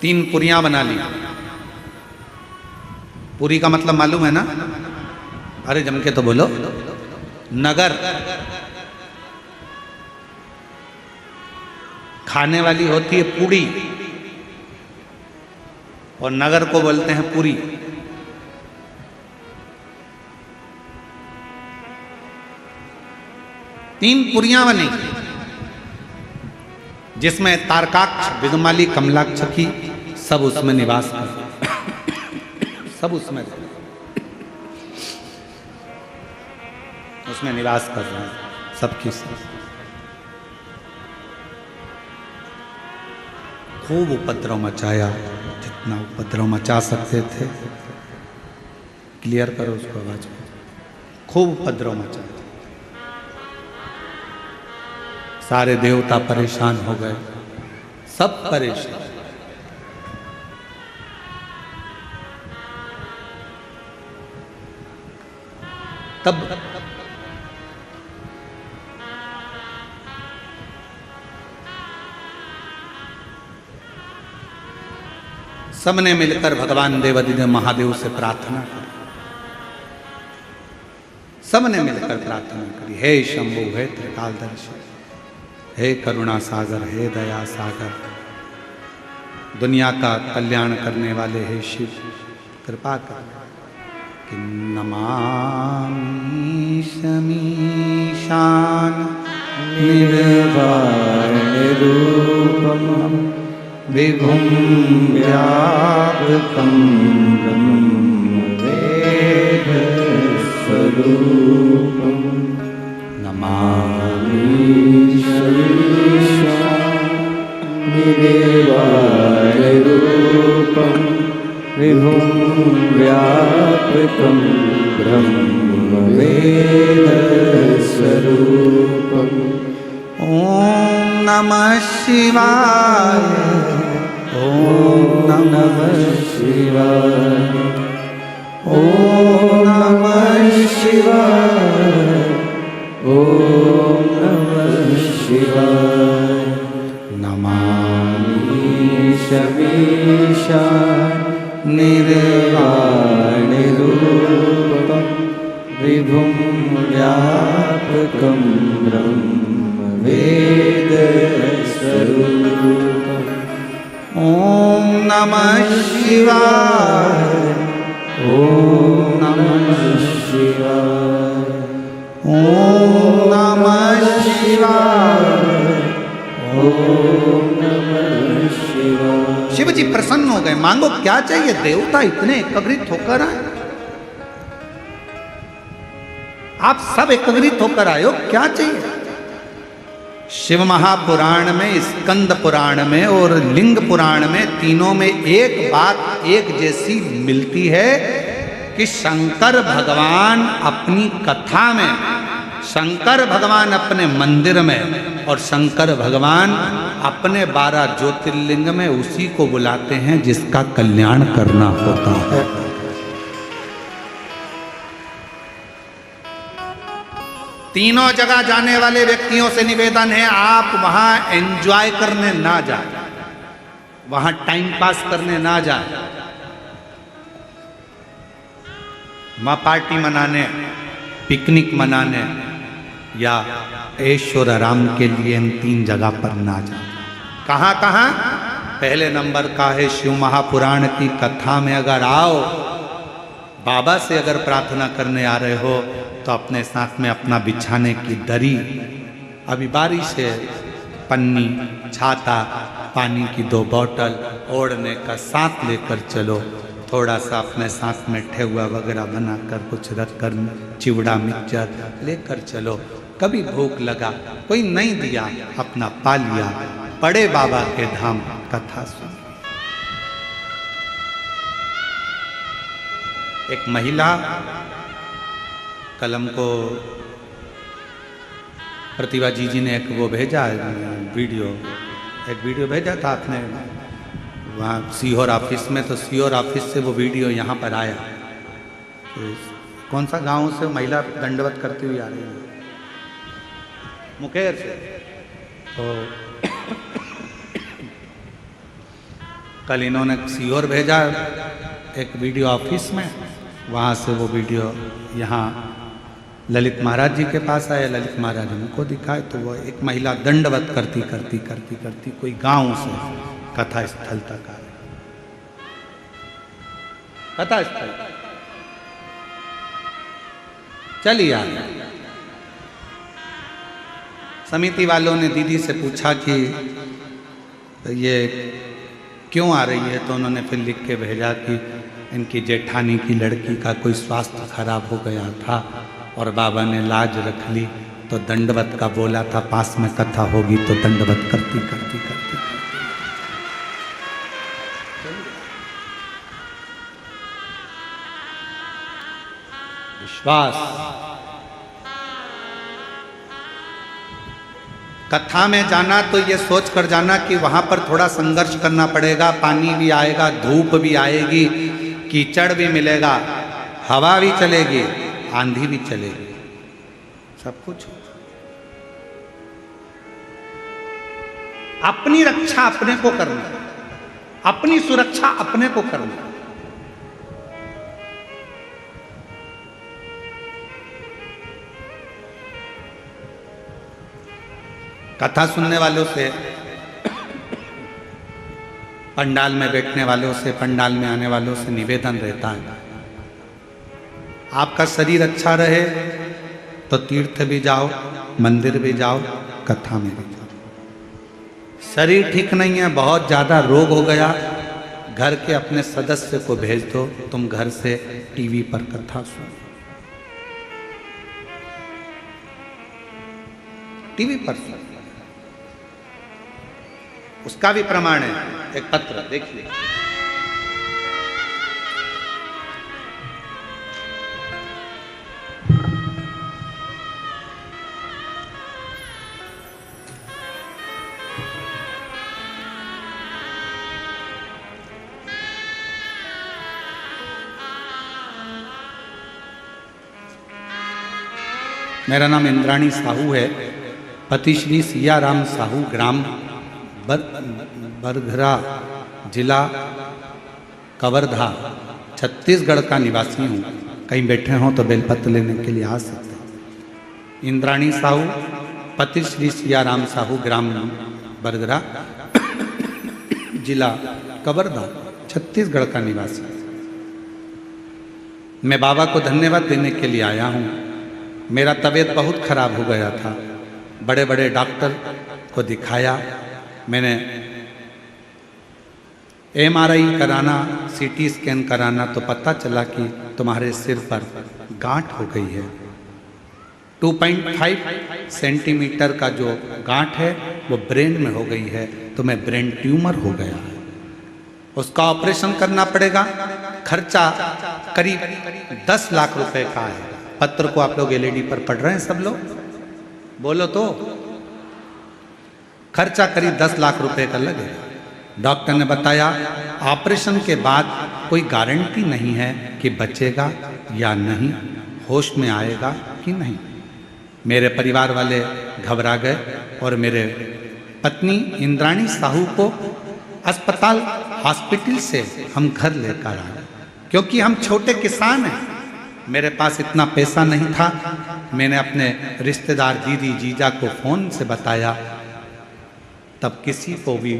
3 पुरियां बना ली। पुरी का मतलब मालूम है ना? अरे जम के तो बोलो। नगर खाने वाली होती है पूड़ी, और नगर को बोलते हैं पुरी। तीन पुरियां बनी जिसमें तारकाक्ष, विदुम्माली, कमलाक्ष की सब उसमें निवास कर, सब उसमें निवास कर रहे हैं, सबकी सब। खूब उपद्रव मचाया, जितना उपद्रव मचा सकते थे। क्लियर करो उसको आवाज को। खूब उपद्रव मचाया, सारे देवता परेशान हो गए, सब परेशान। तब सबने मिलकर भगवान देवादिदेव महादेव से प्रार्थना की। सबने मिलकर प्रार्थना करी, हे शंभु, हे त्रिकालदर्शी, हे करुणा सागर, हे दया सागर, दुनिया का कल्याण करने वाले हे शिव, कृपा कर कि नमामि शमी शमीशान निर्वाणरूपं विभुं व्यापकं ब्रह्मवेदस्वरूपं नमामि निर्वाणरूपं विभुं व्यापकं ब्रह्मवेदस्वरूपम् ॐ नमः शिवाय ॐ नमः शिवाय ॐ नमः शिवाय ॐ नमः शिवाय नमामि शमीशान निर्वाणरूपं विभुं व्यापकं ब्रह्मवेदस्वरूपम् ॐ नमः शिवाय ॐ नमः शिवाय ॐ नमः शिवाय ॐ नमः शिवाय। शिव जी प्रसन्न हो गए। मांगो क्या चाहिए? देवता इतने एकत्रित होकर आए, आप सब एकत्रित होकर आए हो, क्या चाहिए? शिव महापुराण में, स्कंद पुराण में और लिंग पुराण में, तीनों में एक बात एक जैसी मिलती है कि शंकर भगवान अपनी कथा में, शंकर भगवान अपने मंदिर में और शंकर भगवान अपने 12 ज्योतिर्लिंग में उसी को बुलाते हैं जिसका कल्याण करना होता है। तीनों जगह जाने वाले व्यक्तियों से निवेदन है, आप वहां एंजॉय करने ना जाए, वहां टाइम पास करने ना जाए, वहां पार्टी मनाने, पिकनिक मनाने या ऐश्वर्य आराम के लिए इन 3 जगह पर ना जाए। कहां कहां? पहले नंबर का है शिव महापुराण की कथा में अगर आओ, बाबा से अगर प्रार्थना करने आ रहे हो तो अपने साथ में अपना बिछाने की दरी, अभी बारिश है, पन्नी, छाता, पानी की 2 बोतल, ओढ़ने का साथ लेकर चलो। थोड़ा सा अपने साथ में ठेहुआ वगैरह बनाकर कुछ रख कर, चिवड़ा मिक्सचर लेकर चलो। कभी भूख लगा, कोई नहीं दिया, अपना पा लिया, बड़े बाबा के धाम कथा सुन। एक महिला कलम को प्रतिभा जी ने एक वो भेजा वीडियो, एक वीडियो भेजा था आपने वहाँ सीहोर ऑफिस में, तो सीहोर ऑफिस से वो वीडियो यहाँ पर आया। तो कौन सा गांव से महिला दंडवत करती हुई आ रही है? मुकेर से। तो कल इन्होंने सीहोर भेजा एक वीडियो ऑफिस में, वहाँ से वो वीडियो यहाँ ललित महाराज जी के पास आया। ललित महाराज उनको दिखाए तो वो एक महिला दंडवत करती करती करती करती कोई गांव से कथा स्थल तक आ गई। कथा स्थल चलिए आ गए। समिति वालों ने दीदी से पूछा कि ये क्यों आ रही है, तो उन्होंने फिर लिख के भेजा कि इनकी जेठानी की लड़की का कोई स्वास्थ्य खराब हो गया था और बाबा ने लाज रख ली, तो दंडवत का बोला था, पास में कथा होगी तो दंडवत करती करती करती विश्वास। कथा में जाना तो ये सोच कर जाना कि वहां पर थोड़ा संघर्ष करना पड़ेगा, पानी भी आएगा, धूप भी आएगी, कीचड़ भी मिलेगा, हवा भी चलेगी, आंधी भी चलेगी, सब कुछ। अपनी रक्षा अपने को करना, अपनी सुरक्षा अपने को करना। कथा सुनने वालों से, पंडाल में बैठने वालों से, पंडाल में आने वालों से निवेदन रहता है, आपका शरीर अच्छा रहे तो तो तीर्थ भी जाओ, मंदिर भी जाओ, कथा में भी जाओ। शरीर ठीक नहीं है, बहुत ज़्यादा रोग हो गया, घर के अपने सदस्य को भेज दो, तुम घर से टीवी पर कथा सुनो। टीवी पर सुनो, उसका भी प्रमाण है। एक पत्र देखिए, मेरा नाम इंद्राणी साहू है। पति श्री सियाराम साहू, ग्राम बरघरा, जिला कवर्धा, छत्तीसगढ़ का निवासी हूँ। कहीं बैठे हों तो बेलपत्र लेने के लिए आ सकते हैं। इंद्राणी साहू, पति श्री सियाराम साहू, ग्राम बरघरा, जिला कवर्धा, छत्तीसगढ़ का निवासी। मैं बाबा को धन्यवाद देने के लिए आया हूँ। मेरा तबीयत बहुत खराब हो गया था, बड़े बड़े डॉक्टर को दिखाया। मैंने MRI कराना, CT स्कैन कराना, तो पता चला कि तुम्हारे सिर पर गांठ हो गई है। 2.5 सेंटीमीटर का जो गांठ है वो ब्रेन में हो गई है, तुम्हें ब्रेन ट्यूमर हो गया है, उसका ऑपरेशन करना पड़ेगा। खर्चा करीब 10 लाख रुपए का है। पत्र को आप लोग LED पर पढ़ रहे हैं सब लोग, बोलो तो। खर्चा करीब 10 लाख रुपए का लगेगा। डॉक्टर ने बताया ऑपरेशन के बाद कोई गारंटी नहीं है कि बचेगा या नहीं, होश में आएगा कि नहीं। मेरे परिवार वाले घबरा गए और मेरे पत्नी इंद्राणी साहू को अस्पताल, हॉस्पिटल से हम घर लेकर आए, क्योंकि हम छोटे किसान हैं। मेरे पास इतना पैसा नहीं था। मैंने अपने रिश्तेदार, दीदी, जीजा को फ़ोन से बताया, तब किसी को भी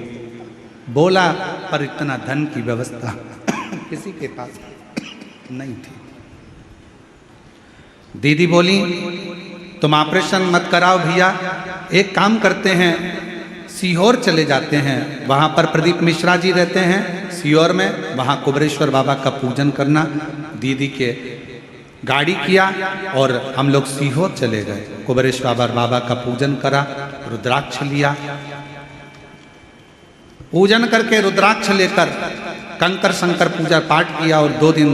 बोला, पर इतना धन की व्यवस्था किसी के पास नहीं थी। दीदी बोली तुम ऑपरेशन मत कराओ भैया, एक काम करते हैं, सीहोर चले जाते हैं, वहाँ पर प्रदीप मिश्रा जी रहते हैं सीहोर में, वहाँ कुबरेश्वर बाबा का पूजन करना। दीदी के गाड़ी किया और हम लोग सीहोर चले गए। कुबरेश्वर बाबा का पूजन करा, रुद्राक्ष लिया, पूजन करके रुद्राक्ष लेकर कंकर शंकर पूजा पाठ किया और 2 दिन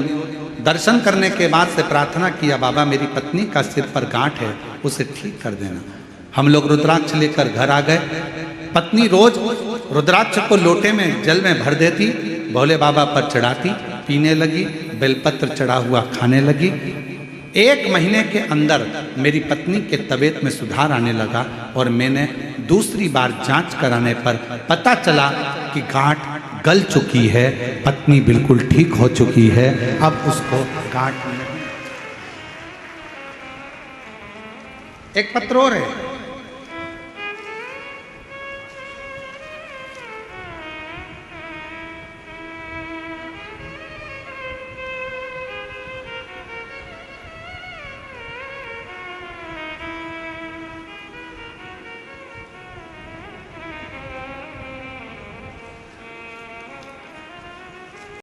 दर्शन करने के बाद से प्रार्थना किया, बाबा मेरी पत्नी का सिर पर गांठ है, उसे ठीक कर देना। हम लोग रुद्राक्ष लेकर घर आ गए। पत्नी रोज रुद्राक्ष को लोटे में जल में भर देती, भोले बाबा पर चढ़ाती, पीने लगी, बेलपत्र चढ़ा हुआ खाने लगी। 1 महीने के अंदर मेरी पत्नी के तबीयत में सुधार आने लगा और मैंने दूसरी बार जांच कराने पर पता चला कि गांठ गल चुकी है, पत्नी बिल्कुल ठीक हो चुकी है, अब उसको गांठ नहीं। एक पत्र और है,